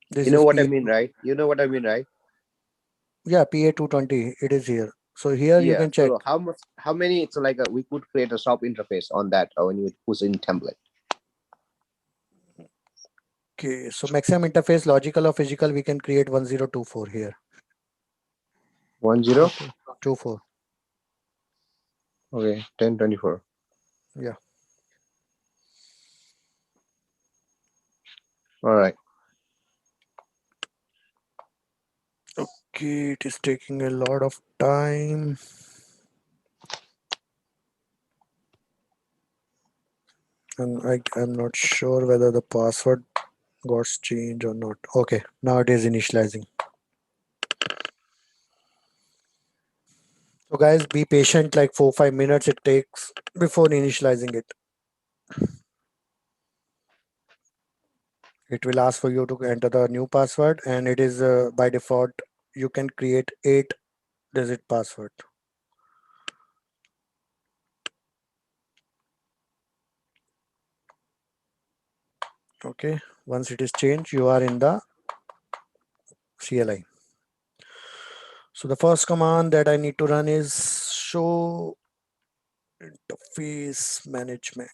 This You know is what I PA. mean, right? You know what I mean, right? Yeah, PA 220. It is here. So here you Yeah. can check. So how many? It's like we could create a sub interface on that when you push in template. Okay. So maximum interface, logical or physical, we can create 1024 here. 1024. Okay. 1024. Yeah. All right. Okay. It is taking a lot of time. And I'm not sure whether the password got changed or not. Okay. Now it is initializing. So guys, be patient, like 4-5 minutes it takes before initializing it. It will ask for you to enter the new password, and it is by default you can create 8-digit password. Okay, once it is changed, you are in the CLI. So the first command that I need to run is show interface management.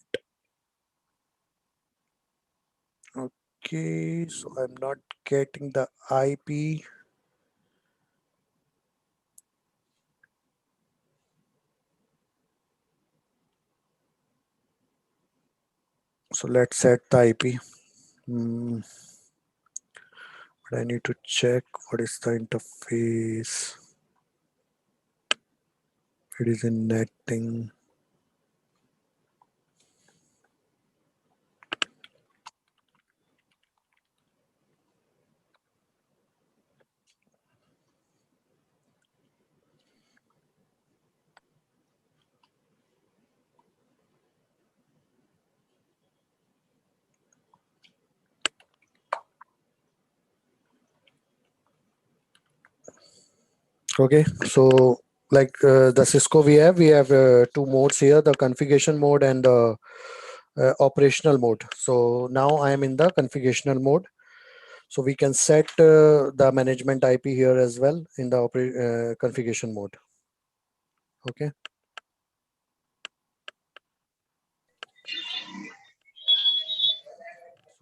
Okay, so I'm not getting the IP. So let's set the IP. But I need to check what is the interface. It is in netting. Okay, so like the Cisco we have two modes here, the configuration mode and the operational mode. So now I am in the configurational mode. So we can set the management IP here as well in the configuration mode. Okay.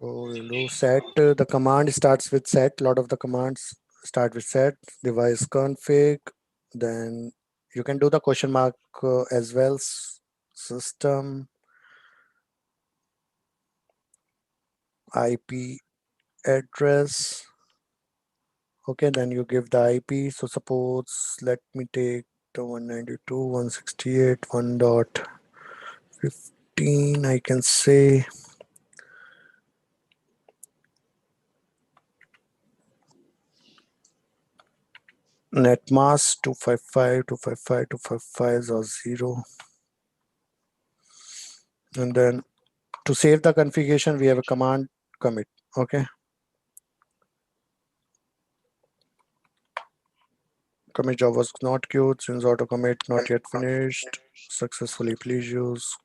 So we'll do set. The command starts with set. A lot of the commands start with set. Device config. Then you can do the question mark as well. System IP address. Okay, then you give the IP. So suppose let me take the 192.168.1.15. I can say netmask 255.255.255.0. And then to save the configuration, we have a command commit. Okay. Commit job was not queued since auto commit not yet finished. Successfully, please use.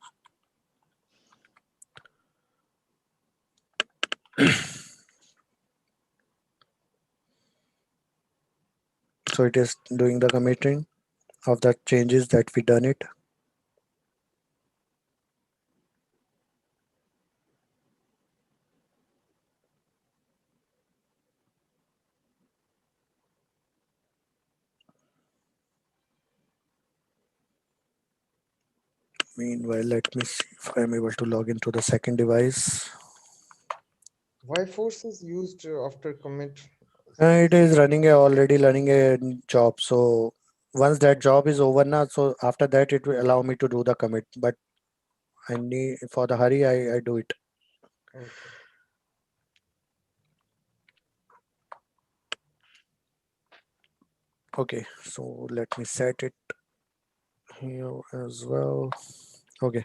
So it is doing the committing of the changes that we done it. Meanwhile, let me see if I'm able to log into the second device. Why force is used after commit? It is already running a job. So once that job is over now, so after that it will allow me to do the commit. But I need for the hurry, I do it. Okay. Okay, so let me set it here as well. Okay,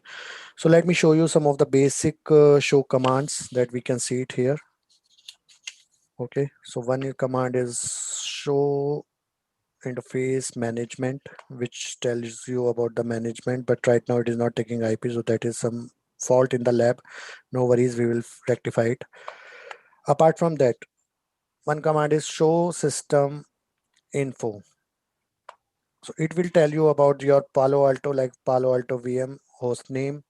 so let me show you some of the basic show commands that we can see it here. Okay, so one command is show interface management, which tells you about the management, but right now it is not taking IP, so that is some fault in the lab. No worries, we will rectify it. Apart from that, one command is show system info. So it will tell you about your Palo Alto, like Palo Alto VM host name,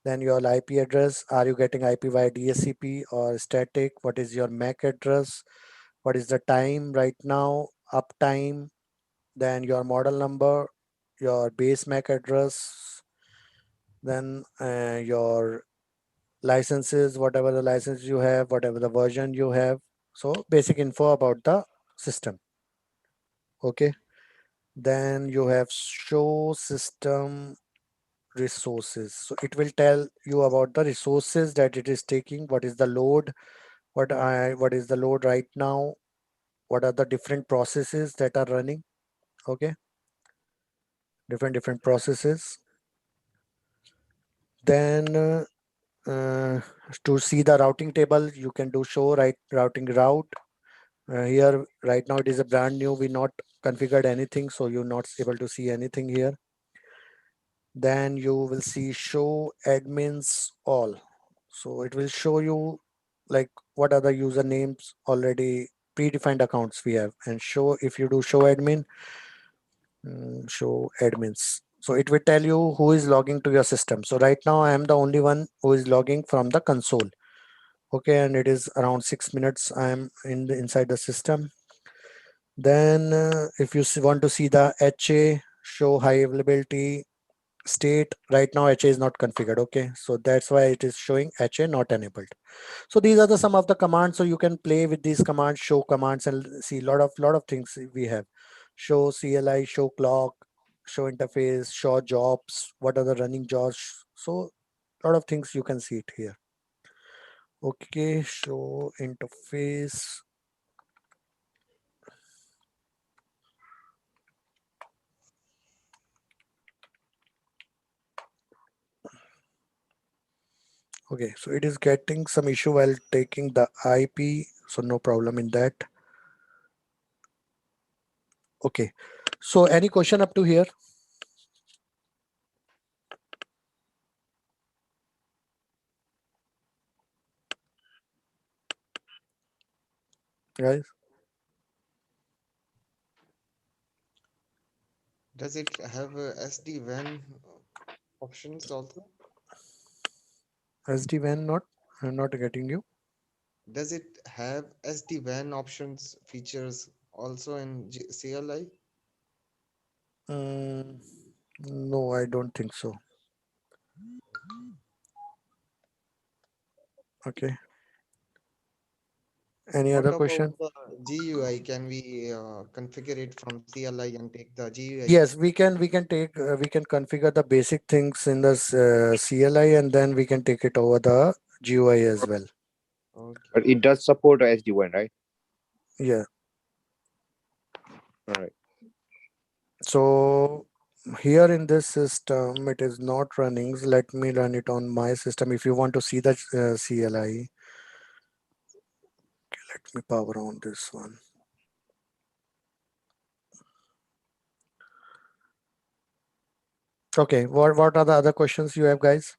then your IP address. Are you getting IP via DSCP or static? What is your MAC address? What is the time right now? Uptime, then your model number, your base MAC address, then your licenses, whatever the license you have, whatever the version you have. So basic info about the system. Okay. Then you have show system resources. So it will tell you about the resources that it is taking, what is the load, what is the load right now, what are the different processes that are running. Okay. Different processes. Then to see the routing table, you can do show routing route. Here right now it is a brand new, we not configured anything, so you're not able to see anything here. Then you will see show admins all. So it will show you like what are the usernames already predefined accounts we have, and show if you do show admin, show admins. So it will tell you who is logging to your system. So right now I am the only one who is logging from the console. Okay, and it is around 6 minutes I am inside the system. Then if you want to see the HA, show high availability state, right now HA is not configured. Okay, so that's why it is showing HA not enabled. So these are the some of the commands. So you can play with these commands, show commands, and see lot of things we have. Show CLI, show clock, show interface, show jobs, what are the running jobs. So lot of things you can see it here. Okay, show interface. Okay, so it is getting some issue while taking the IP, so no problem in that. Okay, so any question up to here? Guys, Does it have SD-WAN options also? SD-WAN not, I'm not getting you. Does it have SD-WAN options features also in CLI? No, I don't think so. Okay. Any What other about question? the GUI? Can we configure it from CLI and take the GUI? Yes, we can take we can configure the basic things in the CLI, and then we can take it over the GUI as well. Okay. But it does support SD-WAN, right? Yeah. All right. So here in this system, it is not running. So let me run it on my system. If you want to see the CLI, okay, let me power on this one. Okay, what are the other questions you have, guys?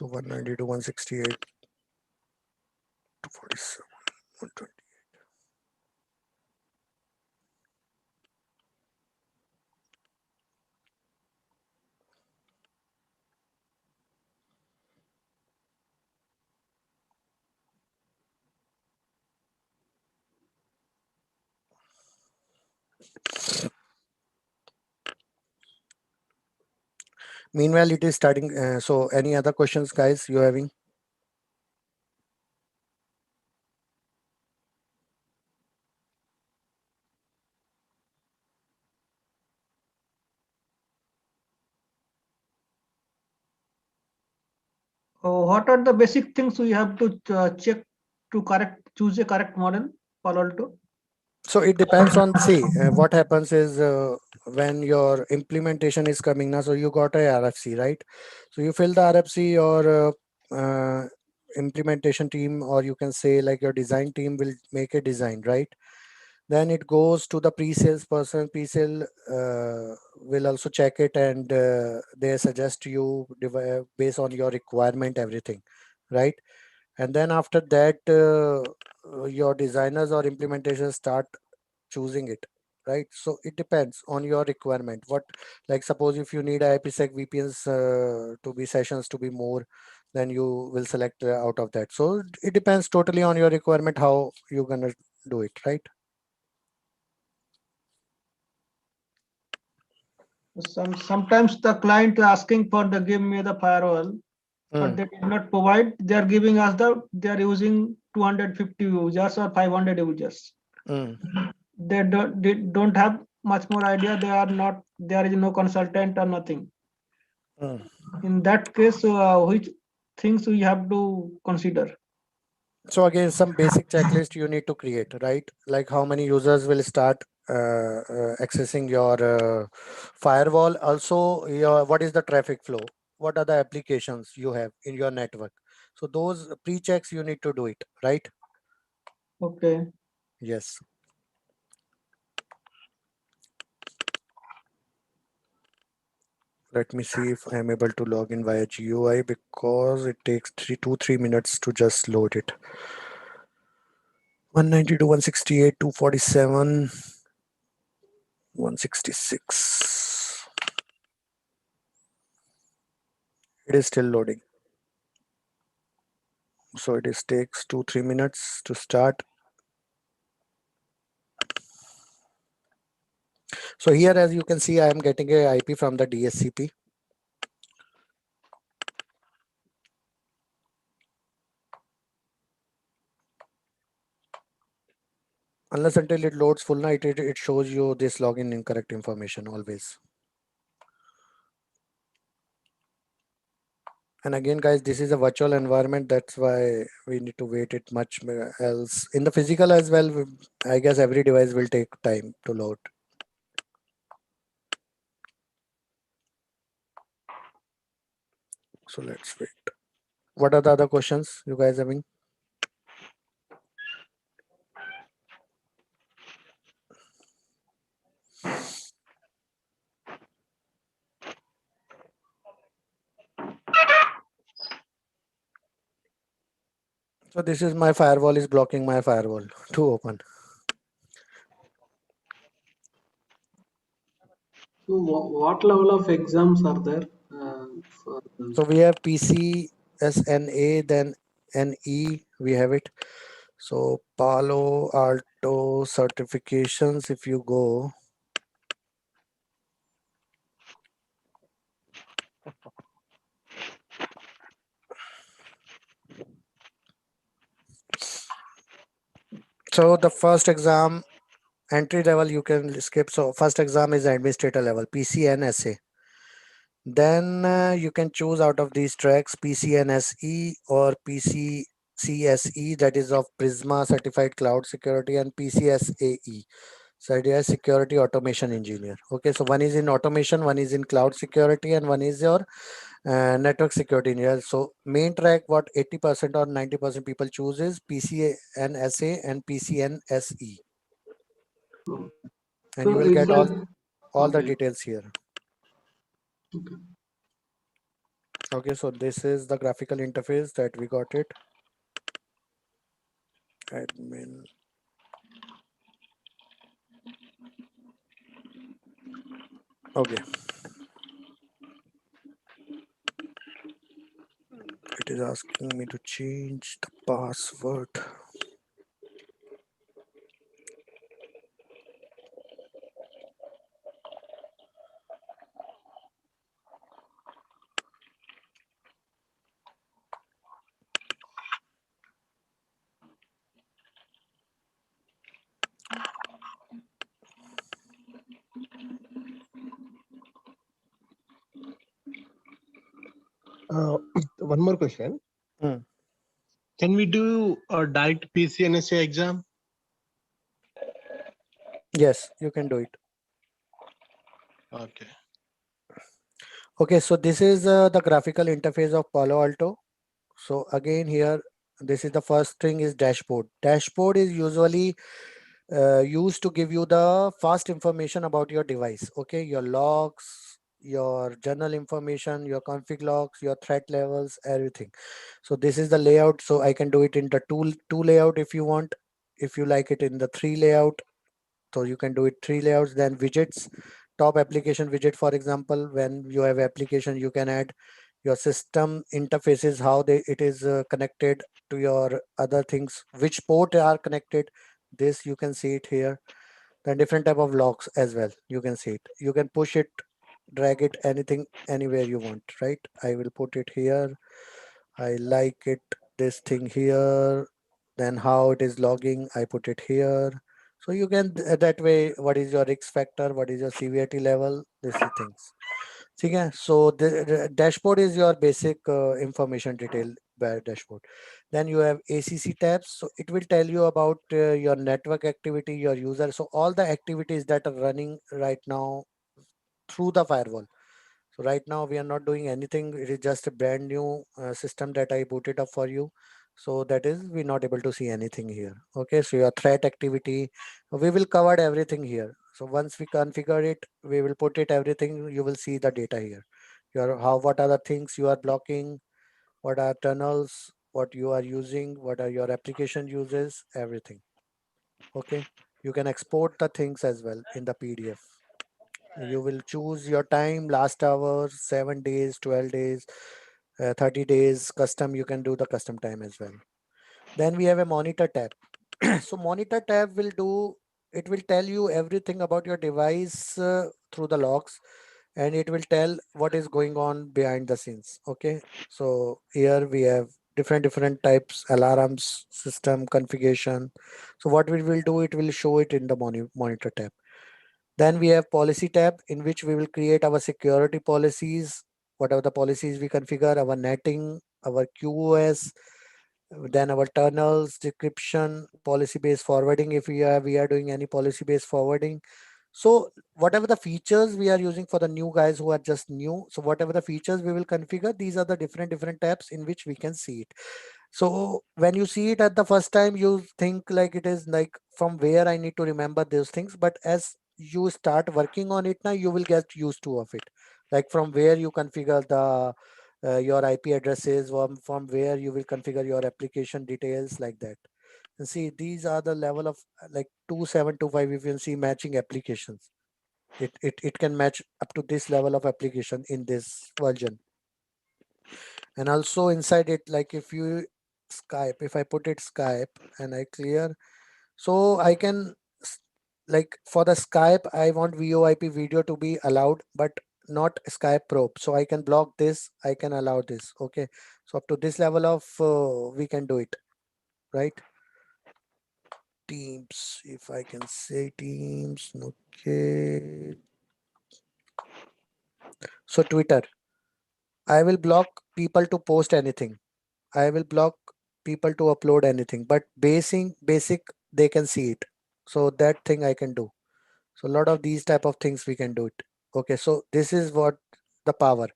So 192.168.247, 120. Meanwhile, it is starting. So any other questions, guys, you having? What are the basic things we have to check to choose a correct model, Palo Alto? So it depends on, see, what happens is when your implementation is coming now, so you got a RFC, right? So you fill the RFC, your implementation team, or you can say like your design team will make a design, right? Then it goes to the pre-sales person. Pre-sale will also check it, and they suggest you based on your requirement, everything, right? And then after that, your designers or implementation start choosing it, right? So it depends on your requirement. What, like suppose if you need IPsec VPNs to be sessions to be more, then you will select out of that. So it depends totally on your requirement how you're gonna do it, right? Sometimes the client asking for the give me the firewall, but they did not provide. They are giving us they are using 250 users or 500 users. They don't have much more idea. They are not. There is no consultant or nothing. In that case, which things we have to consider? So again, some basic checklist you need to create, right? Like how many users will start accessing your firewall. Also, what is the traffic flow? What are the applications you have in your network? So those pre-checks you need to do it, right? Okay. Yes. Let me see if I'm able to log in via GUI, because it takes 3 minutes to just load it. 192.168.247, 166. It is still loading. So it is takes 2-3 minutes to start. So here, as you can see, I am getting a IP from the DSCP. Unless until it loads full night, it shows you this login incorrect information always. And again, guys, this is a virtual environment. That's why we need to wait it much else. In the physical as well, I guess every device will take time to load. So let's wait. What are the other questions you guys having? So this is my firewall is blocking my firewall to open. So what level of exams are there? So we have PCSNA, then NE, we have it. So Palo Alto certifications, if you go, so the first exam, entry level, you can skip. So first exam is administrator level, PCNSA. Then you can choose out of these tracks PCNSE or PCCSE, that is of Prisma Certified Cloud Security, and PCSAE, Certified Security Automation Engineer. Okay, so one is in automation, one is in cloud security, and one is your network security engineer. So main track, what 80% or 90% people choose is PCNSA and PCNSE. And So you will it's get all the okay. details here. Okay. Okay, so this is the graphical interface that we got it. Admin. Okay. It is asking me to change the password. One more question. Can we do a direct PCNSA exam? Yes, you can do it. Okay. Okay, so this is the graphical interface of Palo Alto. So again here, this is the first thing is dashboard. Dashboard is usually used to give you the fast information about your device. Okay, your logs, your general information, your config logs, your threat levels, everything. So this is the layout. So I can do it in the two layout if you want. If you like it in the 3 layout, so you can do it 3 layouts. Then widgets, top application widget, for example, when you have application, you can add your system interfaces, how it is connected to your other things, which port are connected. This you can see it here. Then different type of logs as well, you can see it. You can push it, drag it, anything, anywhere you want, right? I will put it here. I like it, this thing here. Then how it is logging, I put it here. So you can that way, what is your risk factor, what is your severity level, this is things. Okay, so the dashboard is your basic information detail dashboard. Then you have ACC tabs. So it will tell you about your network activity, your user. So all the activities that are running right now through the firewall. So right now we are not doing anything. It is just a brand new system that I booted up for you. So that is we're not able to see anything here. Okay, so your threat activity, we will cover everything here. So once we configure it, we will put it everything. You will see the data here. Your what are the things you are blocking, what are tunnels, what you are using, what are your application uses, everything. Okay, you can export the things as well in the PDF. You will choose your time, last hour, 7 days, 12 days, 30 days, custom. You can do the custom time as well. Then we have a monitor tab. So monitor tab will do, it will tell you everything about your device through the logs, and it will tell what is going on behind the scenes. Okay, so here we have different types, alarms, system configuration. So what we will do, it will show it in the monitor tab. Then we have policy tab, in which we will create our security policies, whatever the policies we configure, our netting, our QoS, then our tunnels, decryption, policy-based forwarding, if we are doing any policy-based forwarding. So whatever the features we are using for the new guys who are just new, so whatever the features we will configure, these are the different tabs in which we can see it. So when you see it at the first time, you think like it is like from where I need to remember those things. But as you start working on it now, you will get used to of it. Like from where you configure the your IP addresses, from where you will configure your application details, like that. And see, these are the level of like 2725. If you can see matching applications, it can match up to this level of application in this version. And also inside it, like if you Skype, if I put it Skype and I clear, so I can like for the Skype, I want VoIP video to be allowed, but not Skype probe. So I can block this, I can allow this. Okay, so up to this level of we can do it, right? Teams, if I can say Teams. Okay, so Twitter, I will block people to post anything, I will block people to upload anything, but basic they can see it. So that thing I can do. So a lot of these type of things we can do it. Okay, so this is what the power.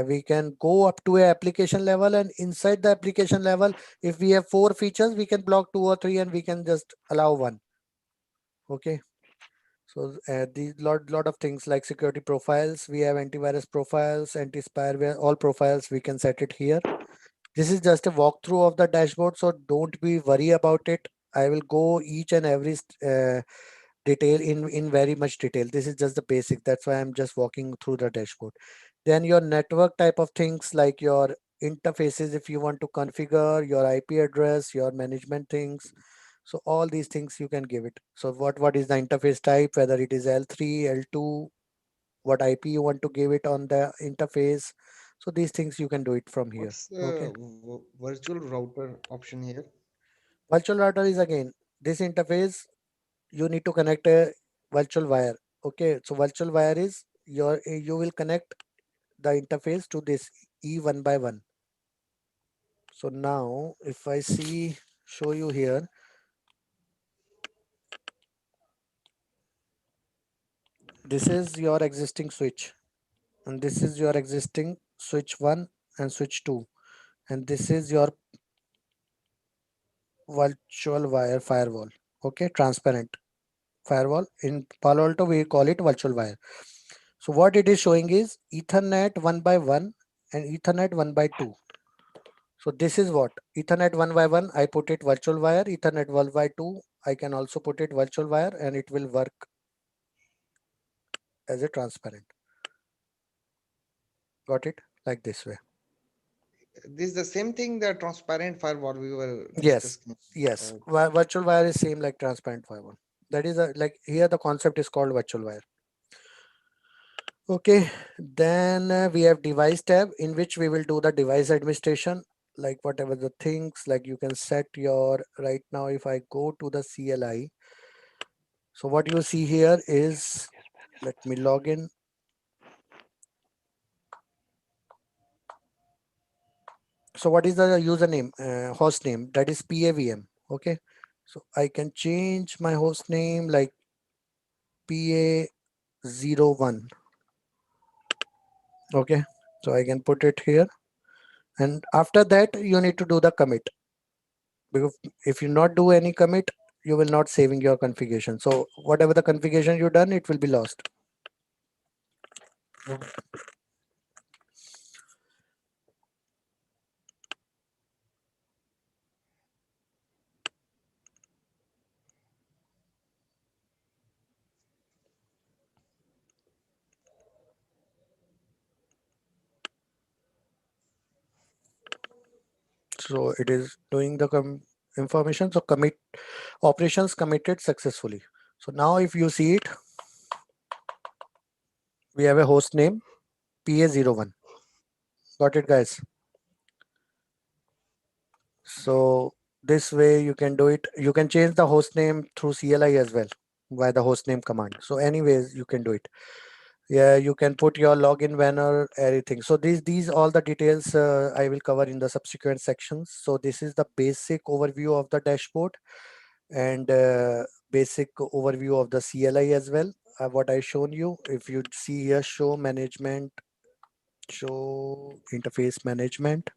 We can go up to a application level, and inside the application level, if we have 4 features, we can block 2 or 3, and we can just allow 1. Okay, So the lot of things like security profiles, we have antivirus profiles, anti-spyware, all profiles we can set it here. This is just a walkthrough of the dashboard, so don't be worry about it. I will go each and every detail in very much detail. This is just the basic. That's why I'm just walking through the dashboard. Then your network type of things like your interfaces, if you want to configure your IP address, your management things. So all these things you can give it. So what is the interface type, whether it is L3, L2, what IP you want to give it on the interface. So these things you can do it from here. What's Okay. virtual router option here? Virtual router is again this interface. You need to connect a virtual wire. Okay. So virtual wire is you will connect the interface to this E one by one. So now if I show you here, this is your existing switch, and this is your existing switch 1 and switch 2, and this is your virtual wire firewall. Okay, transparent firewall. In Palo Alto we call it virtual wire. So what it is showing is Ethernet 1 by 1 and Ethernet 1 by 2. So this is what Ethernet 1 by 1, I put it virtual wire. Ethernet 1 by 2, I can also put it virtual wire, and it will work as a transparent. Got it? Like this way. This is the same thing, the transparent firewall we were Yes, discussing. yes. Uh, Virtual wire is same like transparent firewall. That is like here the concept is called virtual wire. Okay, then we have device tab in which we will do the device administration, like whatever the things like you can set your right now. If I go to the CLI, so what you see here is, let me log in. So what is the username, host name? That is PAVM. Okay, so I can change my host name like PA01. Okay, so I can put it here, and after that you need to do the commit, because if you not do any commit, you will not saving your configuration. So whatever the configuration you done, it will be lost. So it is doing the information. So commit operations committed successfully. So now if you see it, we have a host name PA01. Got it, guys? So this way you can do it. You can change the host name through CLI as well by the host name command. So anyways, you can do it. Yeah, you can put your login banner, everything. So these all the details I will cover in the subsequent sections. So this is the basic overview of the dashboard, and basic overview of the CLI as well. What I shown you, if you see here, show management, show interface management.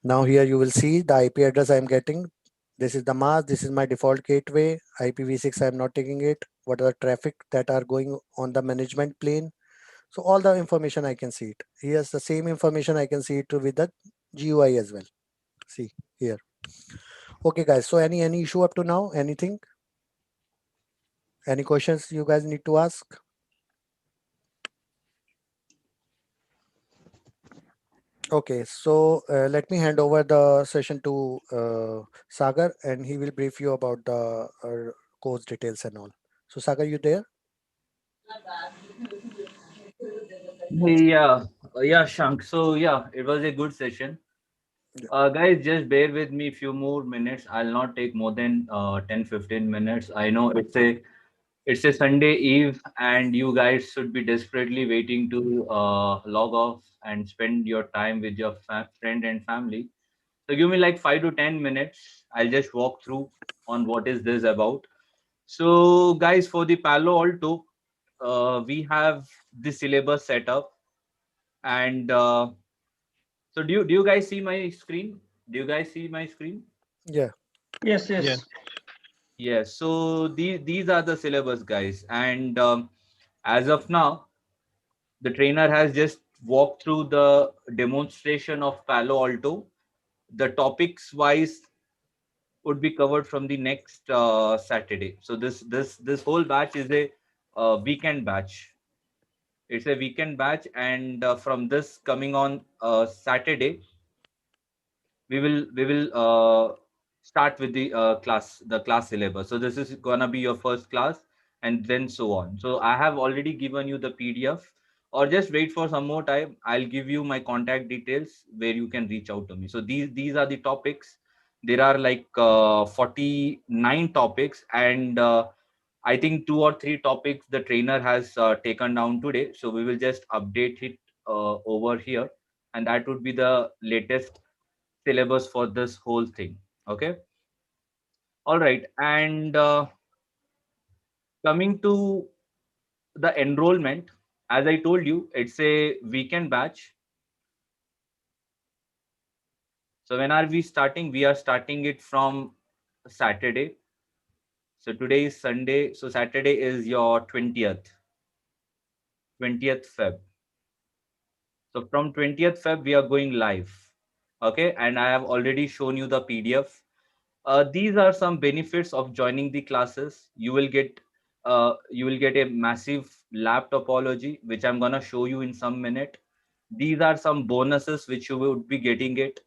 Now here you will see the IP address I'm getting. This is the mask. This is my default gateway. IPv6 I'm not taking it. What are the traffic that are going on the management plane? So all the information I can see it. Here's the same information I can see it with the GUI as well. See here. Okay, guys. So any issue up to now? Anything? Any questions you guys need to ask? Okay, so let me hand over the session to Sagar, and he will brief you about the course details and all. So Sagar, you there? Yeah, yeah, Shank. So yeah, it was a good session. Guys, just bear with me a few more minutes. I'll not take more than 10-15 minutes. I know it's a Sunday Eve, and you guys should be desperately waiting to log off and spend your time with your friend and family. So give me like 5 to 10 minutes. I'll just walk through on what is this about. So guys, for the Palo Alto, we have the syllabus set up, and so do you guys see my screen? Do you guys see my screen? Yeah. Yes, Yeah. yes. Yes, so these are the syllabus, guys, and as of now, the trainer has just walked through the demonstration of Palo Alto. The topics wise would be covered from the next Saturday. So this whole batch is a weekend batch. It's a weekend batch, and from this coming on Saturday, we will start with the class syllabus. So this is gonna be your first class, and then so on. So I have already given you the PDF, or just wait for some more time. I'll give you my contact details where you can reach out to me. So these are the topics. There are like 49 topics, and I think two or three topics the trainer has taken down today. So we will just update it over here, and that would be the latest syllabus for this whole thing. Okay. All right. And coming to the enrollment, as I told you, it's a weekend batch. So when are we starting? We are starting it from Saturday. So today is Sunday. So Saturday is your 20th Feb. So from 20th Feb, we are going live. Okay. And I have already shown you the PDF. These are some benefits of joining the classes. You will get a massive lab topology, which I'm gonna show you in some minute. These are some bonuses which you would be getting it.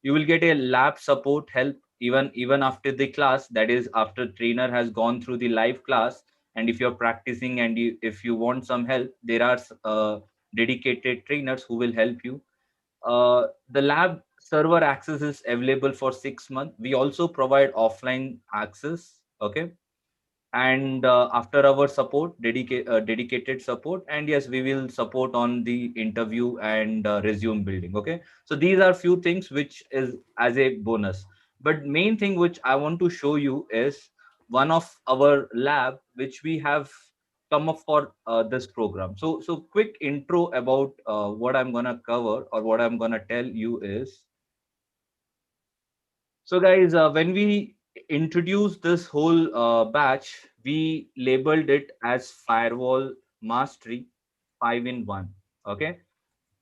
You will get a lab support help even after the class. That is after trainer has gone through the live class. And if you're practicing and if you want some help, there are dedicated trainers who will help you. The lab server access is available for 6 months. We also provide offline access. Okay. And after our support, dedicated support, and yes, we will support on the interview and resume building. Okay. So these are few things which is as a bonus, but main thing which I want to show you is one of our lab which we have come up for this program. So quick intro about what I'm gonna cover, or what I'm gonna tell you is, so guys, when we introduced this whole batch, we labeled it as Firewall Mastery 5 in 1. Okay.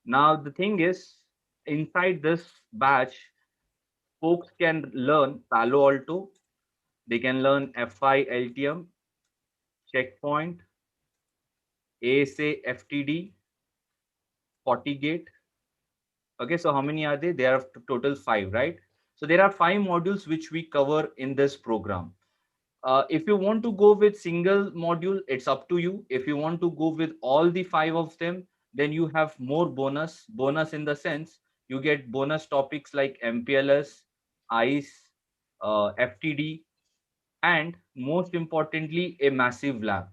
Now the thing is, inside this batch, folks can learn Palo Alto, they can learn FI LTM, Checkpoint, ASA FTD, Fortigate. Okay, so how many are they? There are total 5, right? So there are 5 modules which we cover in this program. If you want to go with single module, it's up to you. If you want to go with all the 5 of them, then you have more bonus in the sense you get bonus topics like MPLS, ICE, FTD, and most importantly, a massive lab.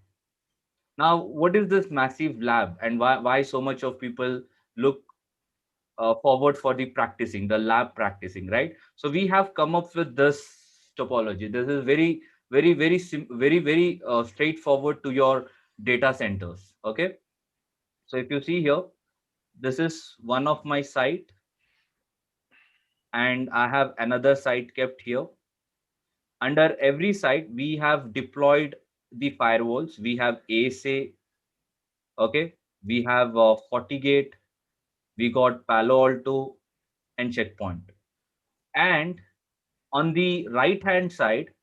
Now, what is this massive lab, and why so much of people look forward for the practicing, the lab practicing, right? So we have come up with this topology. This is very straightforward to your data centers. Okay. So if you see here, this is one of my site, and I have another site kept here. Under every site, we have deployed the firewalls. We have ASA. Okay. We have Fortigate. We got Palo Alto and Checkpoint. And on the right hand side,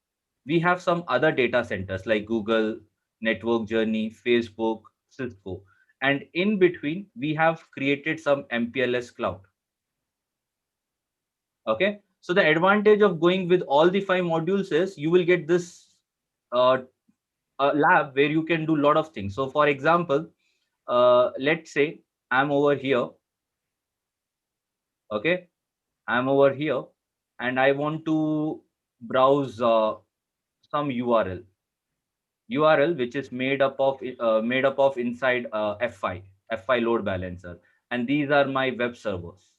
we have some other data centers like Google, Network Journey, Facebook, Cisco. And in between, we have created some MPLS cloud. Okay. So the advantage of going with all the 5 modules is you will get this uh, lab where you can do a lot of things. So for example, let's say I'm over here. Okay. I'm over here and I want to browse some URL which is made up of inside F5 load balancer, and these are my web servers.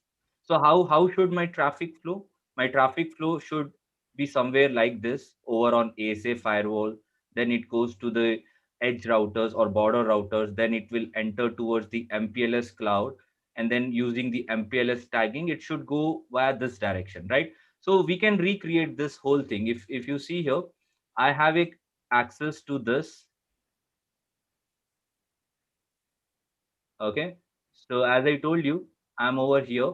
So how should my traffic flow? My traffic flow should be somewhere like this over on ASA firewall. Then it goes to the edge routers or border routers. Then it will enter towards the MPLS cloud, and then using the MPLS tagging, it should go via this direction, right? So we can recreate this whole thing. If you see here, I have access to this. Okay. So as I told you, I'm over here.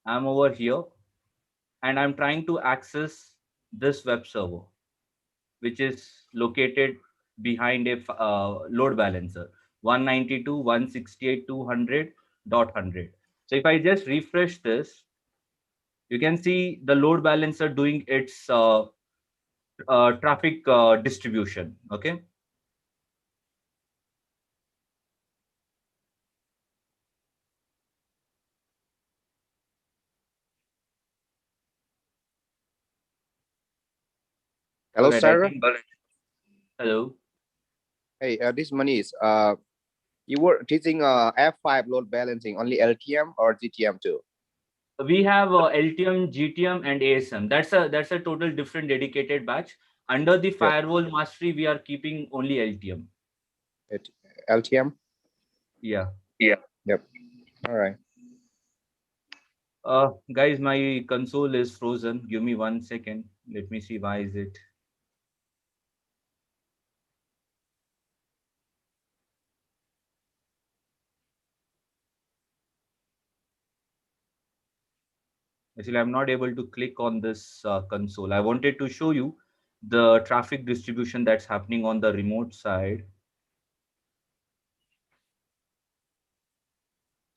I'm over here, and I'm trying to access this web server, which is located behind a load balancer 192.168.200.100. So if I just refresh this, you can see the load balancer doing its traffic distribution. Okay. All Hello, right. I Sarah. think. Hello. Hey, this money is you were teaching F5 load balancing only LTM or GTM too? We have LTM, GTM, and ASM. That's a total different dedicated batch. Under the Yep. firewall mastery, we are keeping only LTM. LTM? Yeah. Yeah. Yep. All right. Guys, my console is frozen. Give me 1 second. Let me see why is it. Actually, I'm not able to click on this console. I wanted to show you the traffic distribution that's happening on the remote side.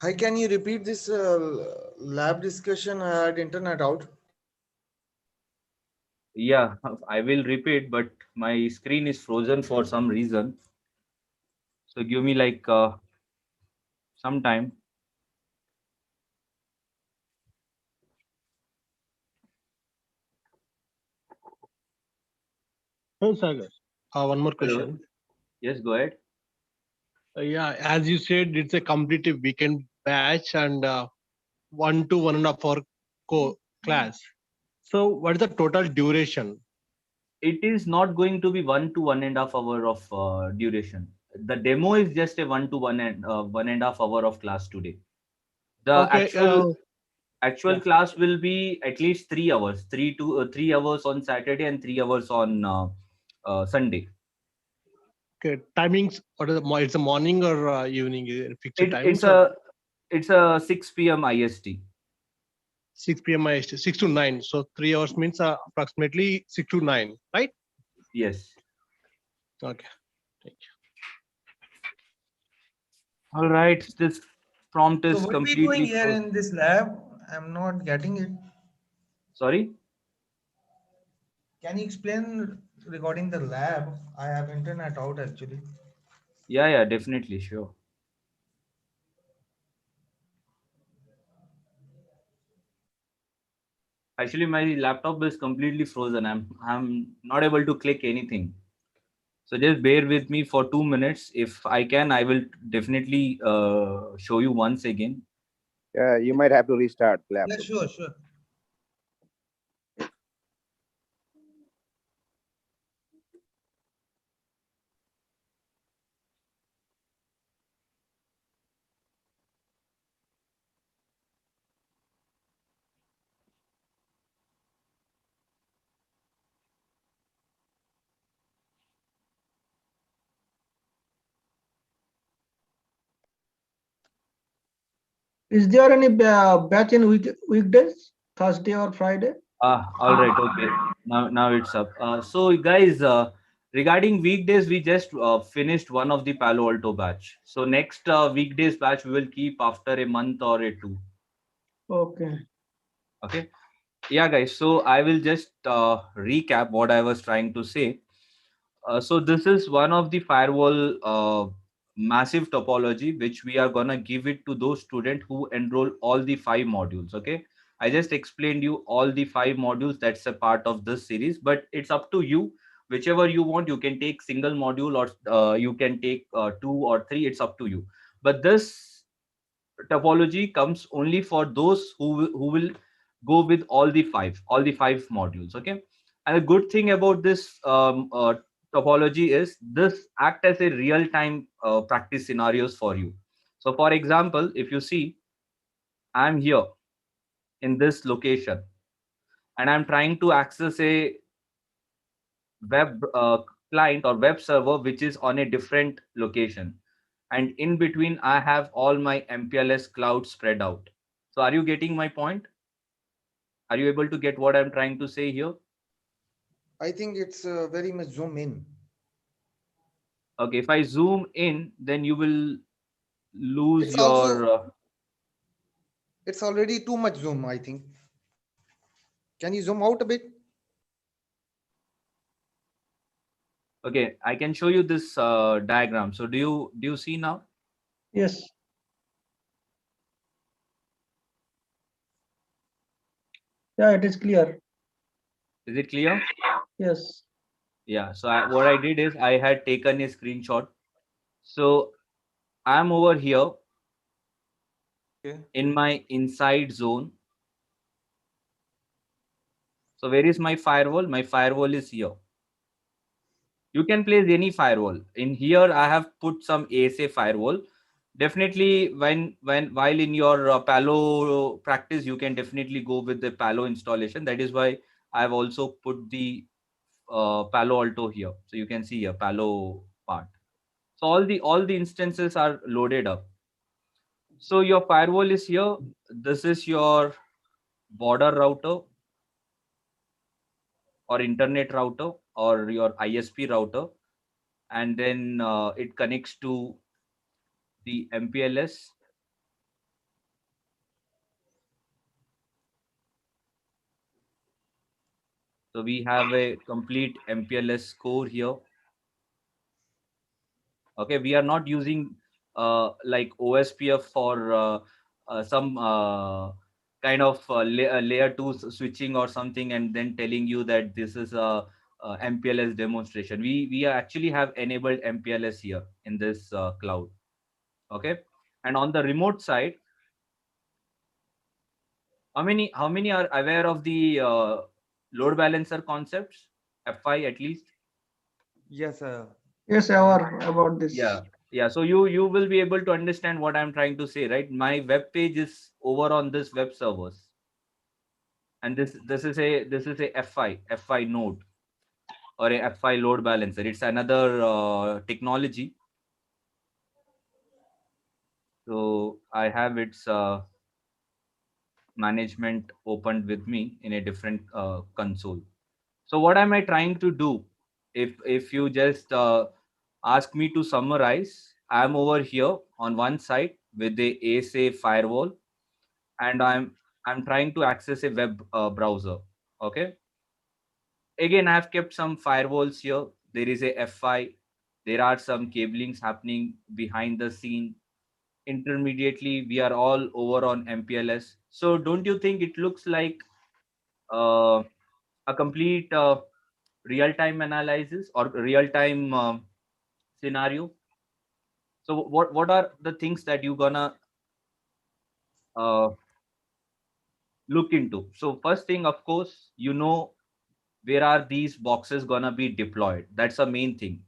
Hi, can you repeat this lab discussion? I had internet out. Yeah, I will repeat, but my screen is frozen for some reason. So give me like some time. Oh, Sagar, one more Hello. question. Yes, go ahead. Yeah, as you said, it's a complete weekend batch and 1 to 1.5 hour class. So, what is the total duration? It is not going to be 1 to 1.5 hour of duration. The demo is just a 1 to 1.5 hour of class today. The Okay. actual Yeah. class will be at least 3 hours, 3 hours on Saturday and 3 hours on Sunday. Okay. Timings. What is the, it's a morning or evening? Fixed It, it's timings or a it's a 6 p.m. IST. 6 p.m. IST, 6 to 9. So 3 hours means approximately 6 to 9, right? Yes. Okay. Thank you. All right. This prompt So is what are we doing completely here in this lab? I'm not getting it. Sorry. Can you explain regarding the lab? I have internet out actually. Yeah, definitely, sure. Actually, my laptop is completely frozen. I'm not able to click anything. So just bear with me for 2 minutes. If I can, I will definitely show you once again. Yeah, you might have to restart the Yeah, laptop. sure. Is there any batch in weekdays, Thursday or Friday? All right, okay. Now it's up. So guys, regarding weekdays, we just finished one of the Palo Alto batch. So next weekdays batch we will keep after a month or a two. Okay. Okay. Yeah, guys. So I will just recap what I was trying to say. So this is one of the firewall massive topology which we are gonna give it to those students who enroll all the 5 modules. Okay, I just explained you all the 5 modules that's a part of this series, but it's up to you. Whichever you want, you can take single module or you can take 2 or 3. It's up to you. But this topology comes only for those who will go with all the five modules. Okay, and the good thing about this topology is this act as a real time practice scenarios for you. So for example, if you see, I'm here in this location and I'm trying to access a web client or web server which is on a different location, and in between I have all my MPLS cloud spread out. So are you getting my point? Are you able to get what I'm trying to say here? I think it's very much zoom in. Okay, if I zoom in, then you will lose It's also your it's already too much zoom, I think. Can you zoom out a bit? okay, I can show you this diagram. So do you see now? Yes. Yeah, it is clear. Is it clear? Yes. Yeah, so what I did is I had taken a screenshot. So I'm over here Okay. in my inside zone. So where is my firewall? My firewall is here. You can place any firewall. In here, I have put some ASA firewall. Definitely, while in your Palo practice, you can definitely go with the Palo installation. That is why I've also put the Palo Alto here. So you can see here Palo part. So all the instances are loaded up. So your firewall is here. This is your border router or internet router or your ISP router, and then it connects to the MPLS. So we have a complete MPLS core here. Okay, we are not using like OSPF for some kind of layer 2 switching or something, and then telling you that this is a MPLS demonstration. We actually have enabled MPLS here in this cloud. Okay, and on the remote side, how many are aware of the load balancer concepts? F5 at least. Yes, Yes, I am. our about this. Yeah, so you will be able to understand what I'm trying to say, right? My web page is over on this web servers, and this is a F5 node or a F5 load balancer. It's another technology. So I have its management opened with me in a different console. So what am I trying to do? If you just ask me to summarize, I'm over here on one side with the ASA firewall, and I'm trying to access a web browser. Okay. Again, I've kept some firewalls here. There is a F5. There are some cablings happening behind the scene. Intermediately, we are all over on MPLS. So don't you think it looks like uh, a complete real-time analysis or real-time scenario? So what are the things that you gonna uh, look into? So first thing, of course, where are these boxes gonna be deployed? That's the main thing.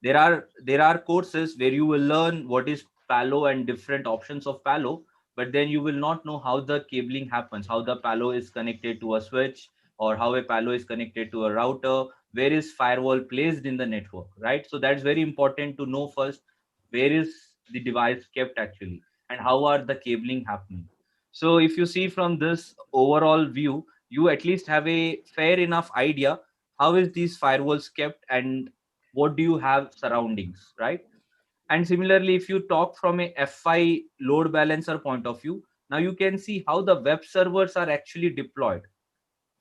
There are courses where you will learn what is Palo and different options of Palo, but then you will not know how the cabling happens, how the Palo is connected to a switch, or how a Palo is connected to a router, where is firewall placed in the network, right? So that's very important to know first, where is the device kept actually, and how are the cabling happening. So if you see from this overall view, you at least have a fair enough idea how is these firewalls kept and what do you have surroundings, right? And similarly, if you talk from a F5 load balancer point of view, now you can see how the web servers are actually deployed.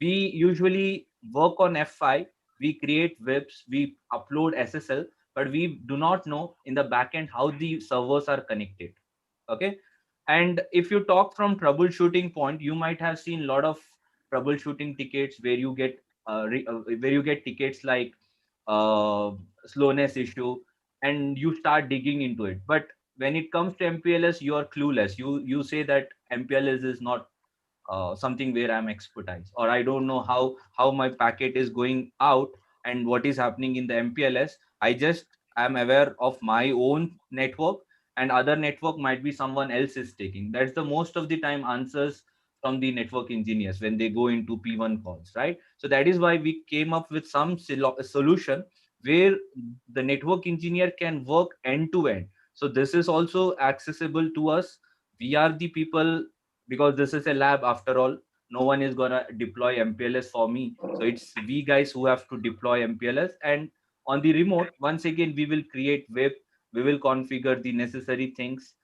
We usually work on F5, we create webs, we upload SSL, but we do not know in the backend how the servers are connected. Okay. And if you talk from troubleshooting point, you might have seen a lot of troubleshooting tickets where you get tickets like uh, slowness issue, and you start digging into it. But when it comes to MPLS, you are clueless. You say that MPLS is not something where I'm expertise, or I don't know how my packet is going out and what is happening in the MPLS. I just am aware of my own network, and other network might be someone else is taking. That's the most of the time answers from the network engineers when they go into P1 calls, right? So that is why we came up with some solution where the network engineer can work end to end. So this is also accessible to us. We are the people, because this is a lab after all. No one is gonna deploy MPLS for me. So it's we guys who have to deploy MPLS, and on the remote, once again, we will create web, we will configure the necessary things.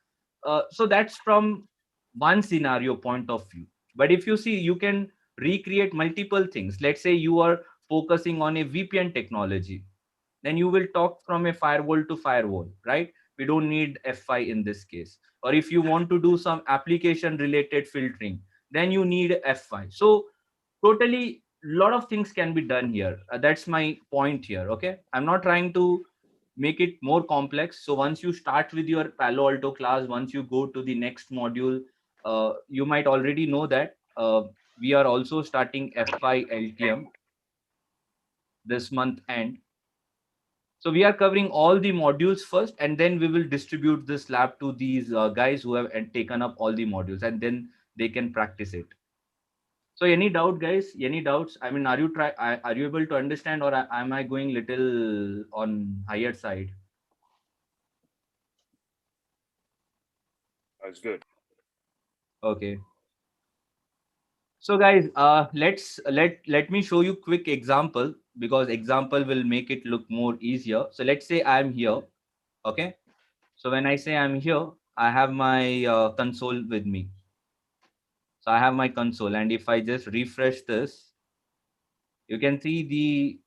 So that's from one scenario point of view. But if you see, you can recreate multiple things. Let's say you are focusing on a VPN technology, then you will talk from a firewall to firewall, right? We don't need F5 in this case. Or if you want to do some application related filtering, then you need F5. So totally lot of things can be done here. That's my point here. Okay, I'm not trying to make it more complex. So once you start with your Palo Alto class, once you go to the next module, you might already know that we are also starting F5 LTM this month end. So we are covering all the modules first, and then we will distribute this lab to these guys who have taken up all the modules, and then they can practice it. So any doubt, guys? Any doubts? I mean, are you able to understand, or am I going little on higher side? That's good. Okay. So guys, let me show you quick example, because example will make it look more easier. So let's say I'm here. Okay. So when I say I'm here, I have my console with me. So I have my console, and if I just refresh this, you can see the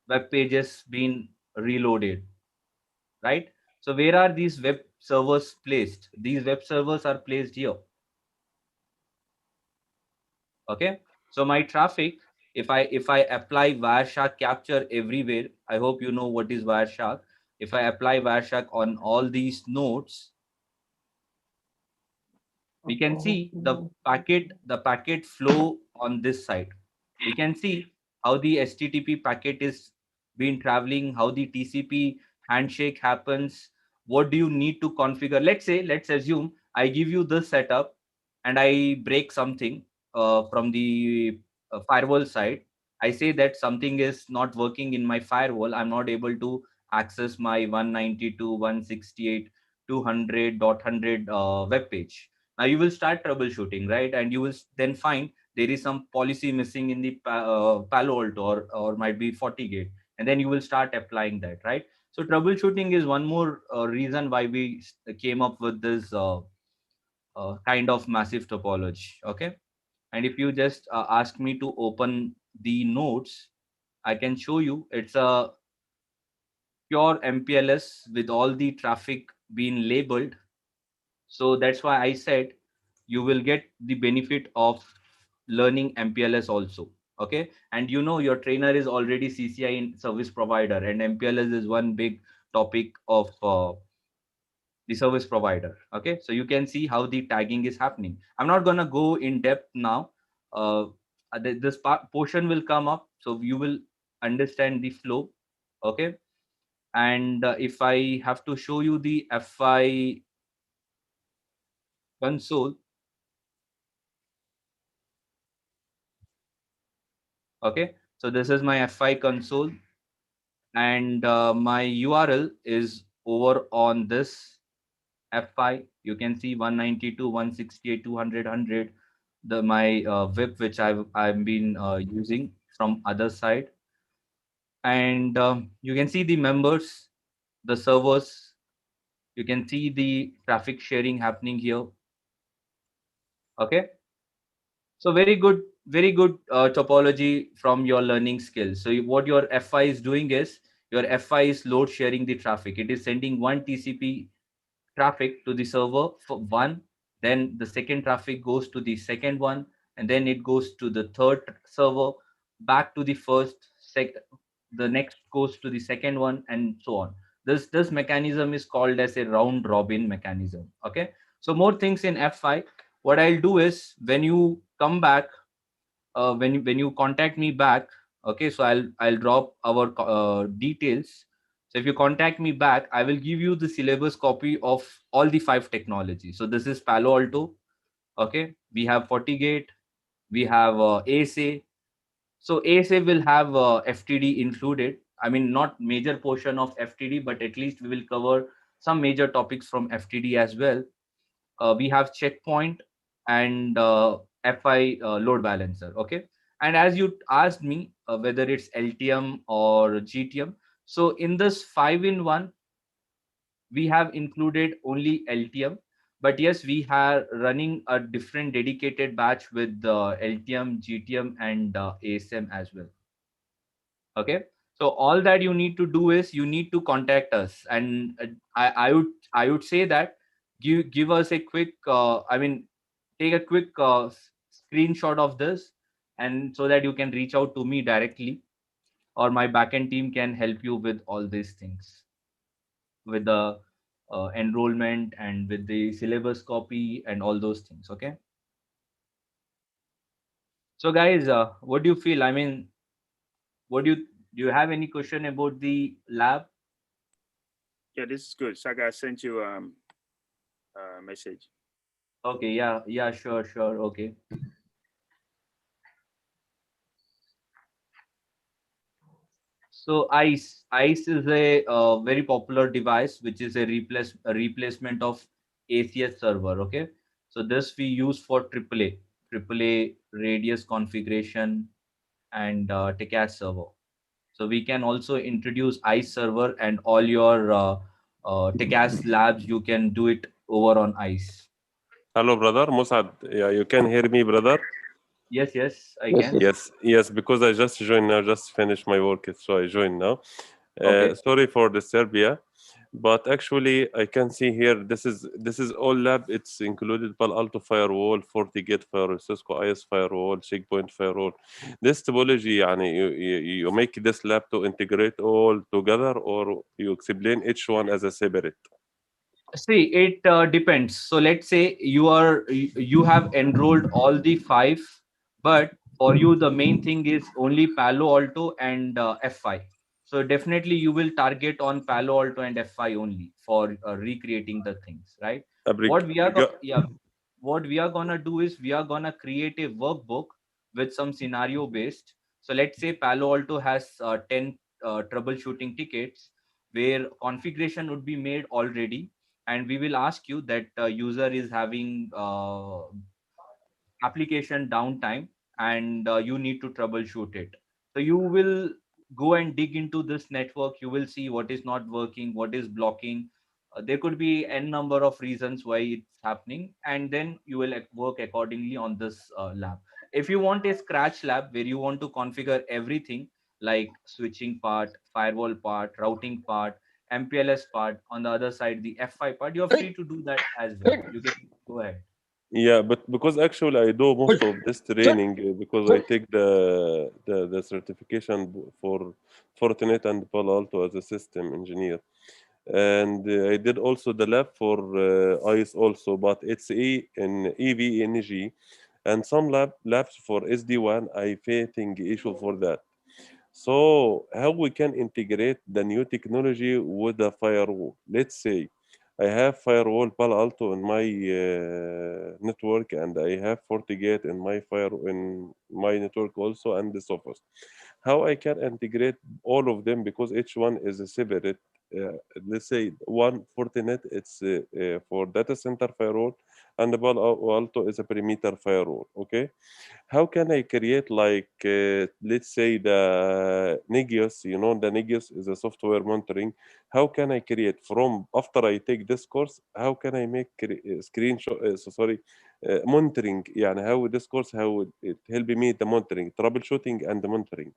web pages being reloaded, right? So where are these web servers placed? These web servers are placed here. Okay. So my traffic, if I apply Wireshark capture everywhere, I hope you know what is Wireshark. If I apply Wireshark on all these nodes, we can see the packet flow on this side. We can see how the HTTP packet is been traveling, how the TCP handshake happens. What do you need to configure? Let's assume I give you this setup and I break something from the firewall side. I say that something is not working in my firewall. I'm not able to access my 192.168.200.100 web page. Now you will start troubleshooting, right? And you will then find there is some policy missing in the Palo Alto, or might be Fortigate, and then you will start applying that, right? So troubleshooting is one more reason why we came up with this kind of massive topology. Okay. And if you just ask me to open the nodes, I can show you. It's a pure MPLS with all the traffic being labeled. So that's why I said you will get the benefit of learning MPLS also. Okay. And you know, your trainer is already CCI in service provider, and MPLS is one big topic of the service provider. Okay. So you can see how the tagging is happening. I'm not going to go in depth now. This portion will come up, so you will understand the flow. Okay. And if I have to show you the F5 console, okay, so this is my F5 console, and my URL is over on this F5. You can see 192.168.200.100, the my VIP which I've been using from other side, and you can see the members, the servers. You can see the traffic sharing happening here. Okay. So very good topology from your learning skills. So what your F5 is doing is, your F5 is load sharing the traffic. It is sending one TCP traffic to the server for one, then the second traffic goes to the second one, and then it goes to the third server, back to the first, the next goes to the second one, and so on. This mechanism is called as a round robin mechanism. Okay. So more things in F5. What I'll do is, when you come back, when you contact me back, okay, so I'll drop our details. So if you contact me back, I will give you the syllabus copy of all the 5 technologies. So this is Palo Alto, Okay, we have Fortigate, we have ASA. So ASA will have FTD included. I mean, not major portion of FTD, but at least we will cover some major topics from FTD as well. We have checkpoint and FI load balancer. Okay, and as you asked me whether it's LTM or GTM, so in this 5-in-1, we have included only LTM, but yes, we are running a different dedicated batch with LTM, GTM, and ASM as well. Okay, so all that you need to do is you need to contact us, and I would say that give us a quick take a quick screenshot of this, and so that you can reach out to me directly, or my backend team can help you with all these things, with the enrollment and with the syllabus copy and all those things. Okay, so guys, what do you feel? I mean, what do you have any question about the lab? Yeah, this is good. Saga, I sent you a message. Okay, yeah, yeah, sure, sure. Okay. So ICE is a very popular device, which is a replacement of ACS server. Okay, so this we use for AAA radius configuration and TCAS server. So we can also introduce ICE server, and all your TCAS labs you can do it over on ICE. Hello, brother Musad. Yeah, you can hear me, brother? Yes, yes, I Yes, can. Yes, yes, because I just joined now, just finished my work, so I joined now. Okay. Sorry for the Serbia, but actually I can see here this is all lab. It's included Palo Alto Firewall, Fortigate Firewall, Cisco IS Firewall, Checkpoint Firewall. This topology, يعني you make this lab to integrate all together, or you explain each one as a separate? See, it depends. So let's say you have enrolled all the five, but for you the main thing is only Palo Alto and F5. So definitely you will target on Palo Alto and F5 only for recreating the things, right? What we are yeah, what we are gonna do is we are gonna create a workbook with some scenario based. So let's say Palo Alto has 10 troubleshooting tickets where configuration would be made already, and we will ask you that user is having application downtime, and you need to troubleshoot it. So you will go and dig into this network, you will see what is not working, what is blocking. There could be n number of reasons why it's happening, and then you will work accordingly on this lab. If you want a scratch lab where you want to configure everything, like switching part, firewall part, routing part, MPLS part, on the other side the F5 part, you're free to do that as well. You can go ahead. Yeah, but because actually I do most of this training because I take the certification for Fortinet and Palo Alto as a system engineer, and I did also the lab for ICE also, but it's in EVNG, and some labs for SD-WAN. I facing issue for that. So how we can integrate the new technology with the firewall? Let's say I have firewall Palo Alto in my network, and I have FortiGate in my network also, and the Sophos. How I can integrate all of them, because each one is a separate. Let's say one Fortinet, it's for data center firewall, and the Palo Alto is a perimeter firewall. Okay, how can I create like let's say the Negios, the Negios is a software monitoring. How can I create from after I take this course? How can I make screenshot? Monitoring. يعني how this course, how it help me the monitoring, troubleshooting, and the monitoring.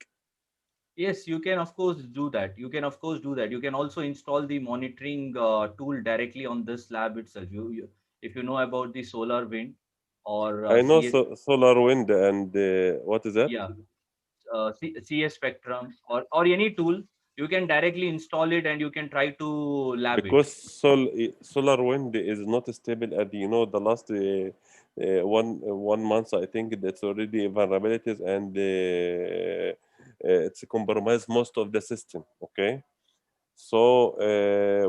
Yes, you can of course do that. You can of course do that. You can also install the monitoring tool directly on this lab itself. If you know about the solar wind or I know CS, solar wind and what is that? yeah, CS Spectrum or any tool, you can directly install it and you can try to lab it. Because solar wind is not stable, and the last one month I think that's already vulnerabilities, and it's compromised most of the system. Okay, so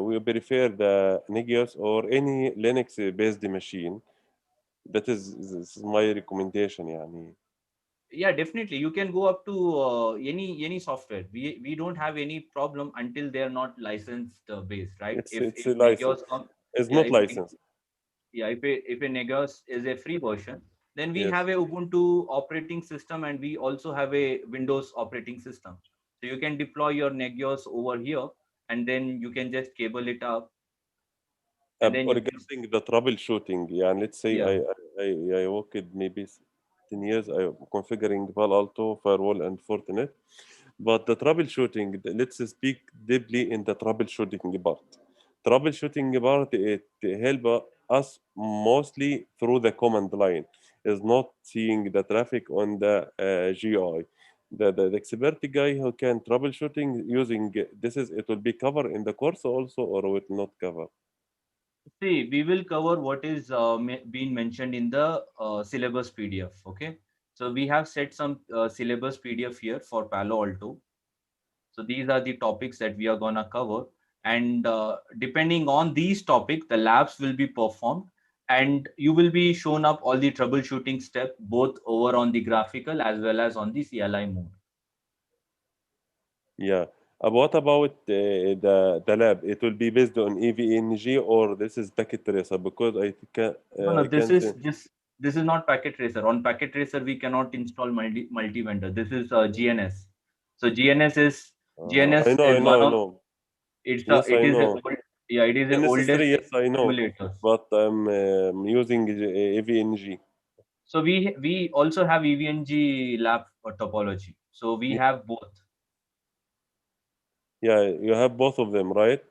we prefer the Negios or any Linux based machine That is this is my recommendation. يعني. Yeah, definitely. You can go up to any software. We don't have any problem until they are not licensed based, right? It's If a license. Negios come, It's yeah, not licensed. if a Negios is a free version, then we Yes. have a Ubuntu operating system and we also have a Windows operating system. So you can deploy your Negios over here and then you can just cable it up and then you can, Regarding the troubleshooting, يعني let's say yeah. I worked maybe 10 years configuring Palo Alto, Firewall, and Fortinet. But the troubleshooting, let's speak deeply in the troubleshooting part. Troubleshooting part, it help us mostly through the command line, is not seeing the traffic on the GUI. The expert guy who can troubleshooting using this is it will be covered in the course also or will not cover. See, we will cover what is being mentioned in the syllabus PDF. Okay, so we have set some syllabus PDF here for Palo Alto. So these are the topics that we are gonna cover, and depending on these topics, the labs will be performed, and you will be shown up all the troubleshooting step both over on the graphical as well as on the CLI mode. Yeah. What about the lab? It will be based on EVNG or this is packet tracer because No, no, I can say this is not packet tracer. On packet tracer, we cannot install multi vendor. This is GNS. So I GNS know, I is know, one I of know. Yes, it I is a know. old, yeah, it is the oldest NS3, yes, I know. emulators. But I'm using EVNG. So we also have EVNG lab topology. So we have both. Yeah, you have both of them, right?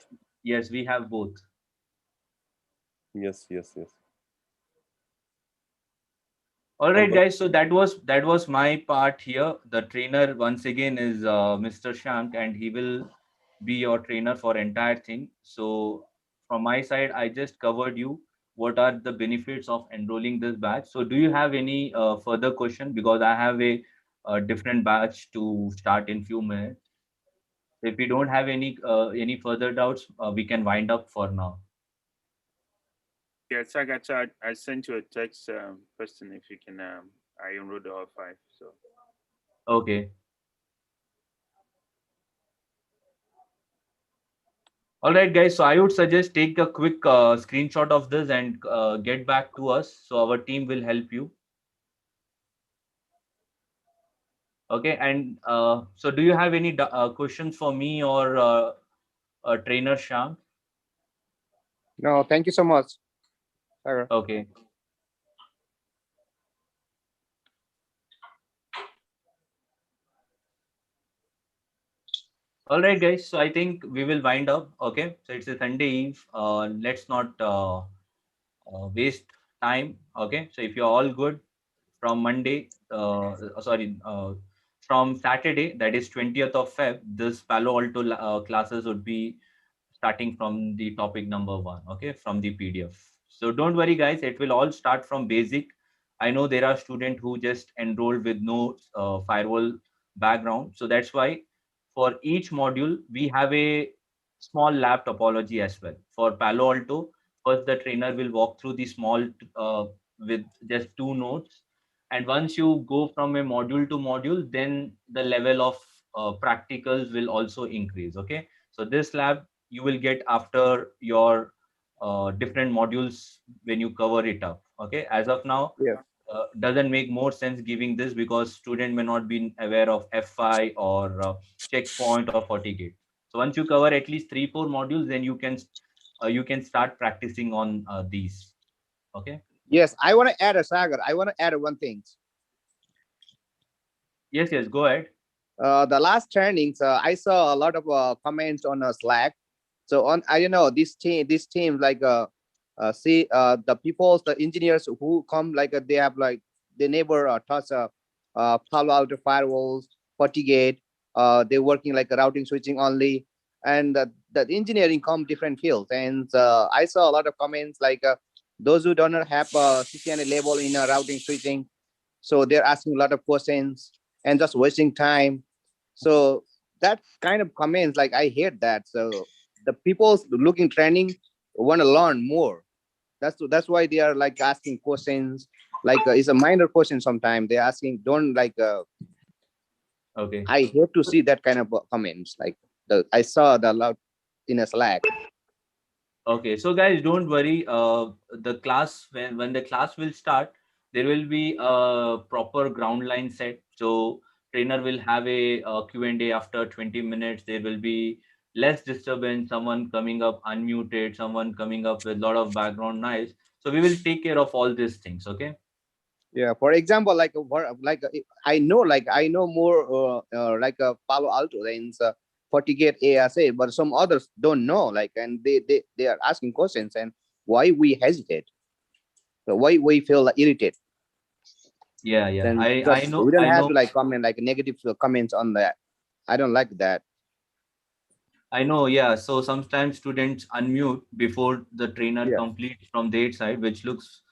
Yes, we have both. Yes, yes, yes. All right, guys. So that was my part here. The trainer once again is Mr. Shank, and he will be your trainer for entire thing. So from my side, I just covered you. What are the benefits of enrolling this batch? So do you have any further question? Because I have a different batch to start in few minutes. If we don't have any further doubts, we can wind up for now. Yes, I sent you a text question if you can. I enrolled all 5. So Okay. All right, guys. So I would suggest take a quick screenshot of this and get back to us. So our team will help you. Okay. And so do you have any questions for me or trainer Sham? No, thank you so much. Sarah. Okay. All right, guys. So I think we will wind up. Okay. So it's a Sunday Eve. Let's not waste time. Okay. So if you're all good from Monday, from Saturday, that is 20th of Feb, this Palo Alto classes would be starting from the topic number 1, okay, from the PDF. So don't worry, guys. It will all start from basic. I know there are students who just enrolled with no firewall background. So that's why for each module, we have a small lab topology as well. For Palo Alto, first the trainer will walk through the small with just 2 nodes. And once you go from a module to module, then the level of practicals will also increase. Okay. So this lab you will get after your different modules when you cover it up. Okay. As of now, Yeah. doesn't make more sense giving this because student may not be aware of F5 or checkpoint or Fortigate. So once you cover at least 3-4 modules, then you can start practicing on these. Okay. Yes, I want to add a Sagar. I want to add one thing. Yes, yes, go ahead. The last trainings, I saw a lot of comments on Slack. So on, I don't know, this team like see the people, the engineers who come like they have like they never touch Palo Alto firewalls, Fortigate. They're working like a routing switching only, and the engineering come different fields. And I saw a lot of comments like those who do not have CCNA label in routing switching, so they're asking a lot of questions and just wasting time. So that kind of comments, like I hate that. So the people looking training want to learn more. That's why they are like asking questions. Like it's a minor question. Sometimes they're asking. Don't like. Okay. I hate to see that kind of comments. Like I saw the lot in a Slack. Okay, so guys, don't worry. The class when the class will start, there will be a proper ground line set. So trainer will have a, Q&A after 20 minutes. There will be less disturbance. Someone coming up unmuted, someone coming up with a lot of background noise. So we will take care of all these things. Okay. Yeah. For example, I know more like a Palo Alto than Fortigate ASA, but some others don't know. Like, and they are asking questions, and why we hesitate, so why we feel like irritated. Yeah, yeah. Then I just know we don't I have know to like comment like negative comments on that. I don't like that. I know, yeah. So sometimes students unmute before the trainer Yeah. completes from their side, which looks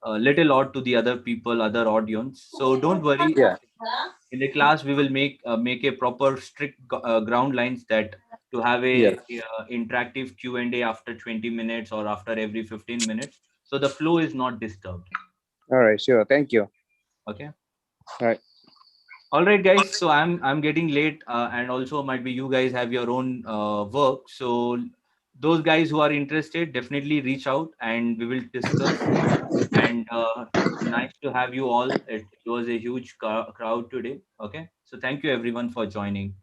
a little odd to the other people, other audience. So don't worry. Yeah. In the class, we will make a proper strict ground lines that to have Yeah. a interactive Q&A after 20 minutes or after every 15 minutes. So the flow is not disturbed. All right. Sure. Thank you. Okay. All right. All right, guys. So I'm getting late, and also might be you guys have your own work. So those guys who are interested, definitely reach out and we will discuss. And nice to have you all. It was a huge crowd today. Okay. So thank you everyone for joining.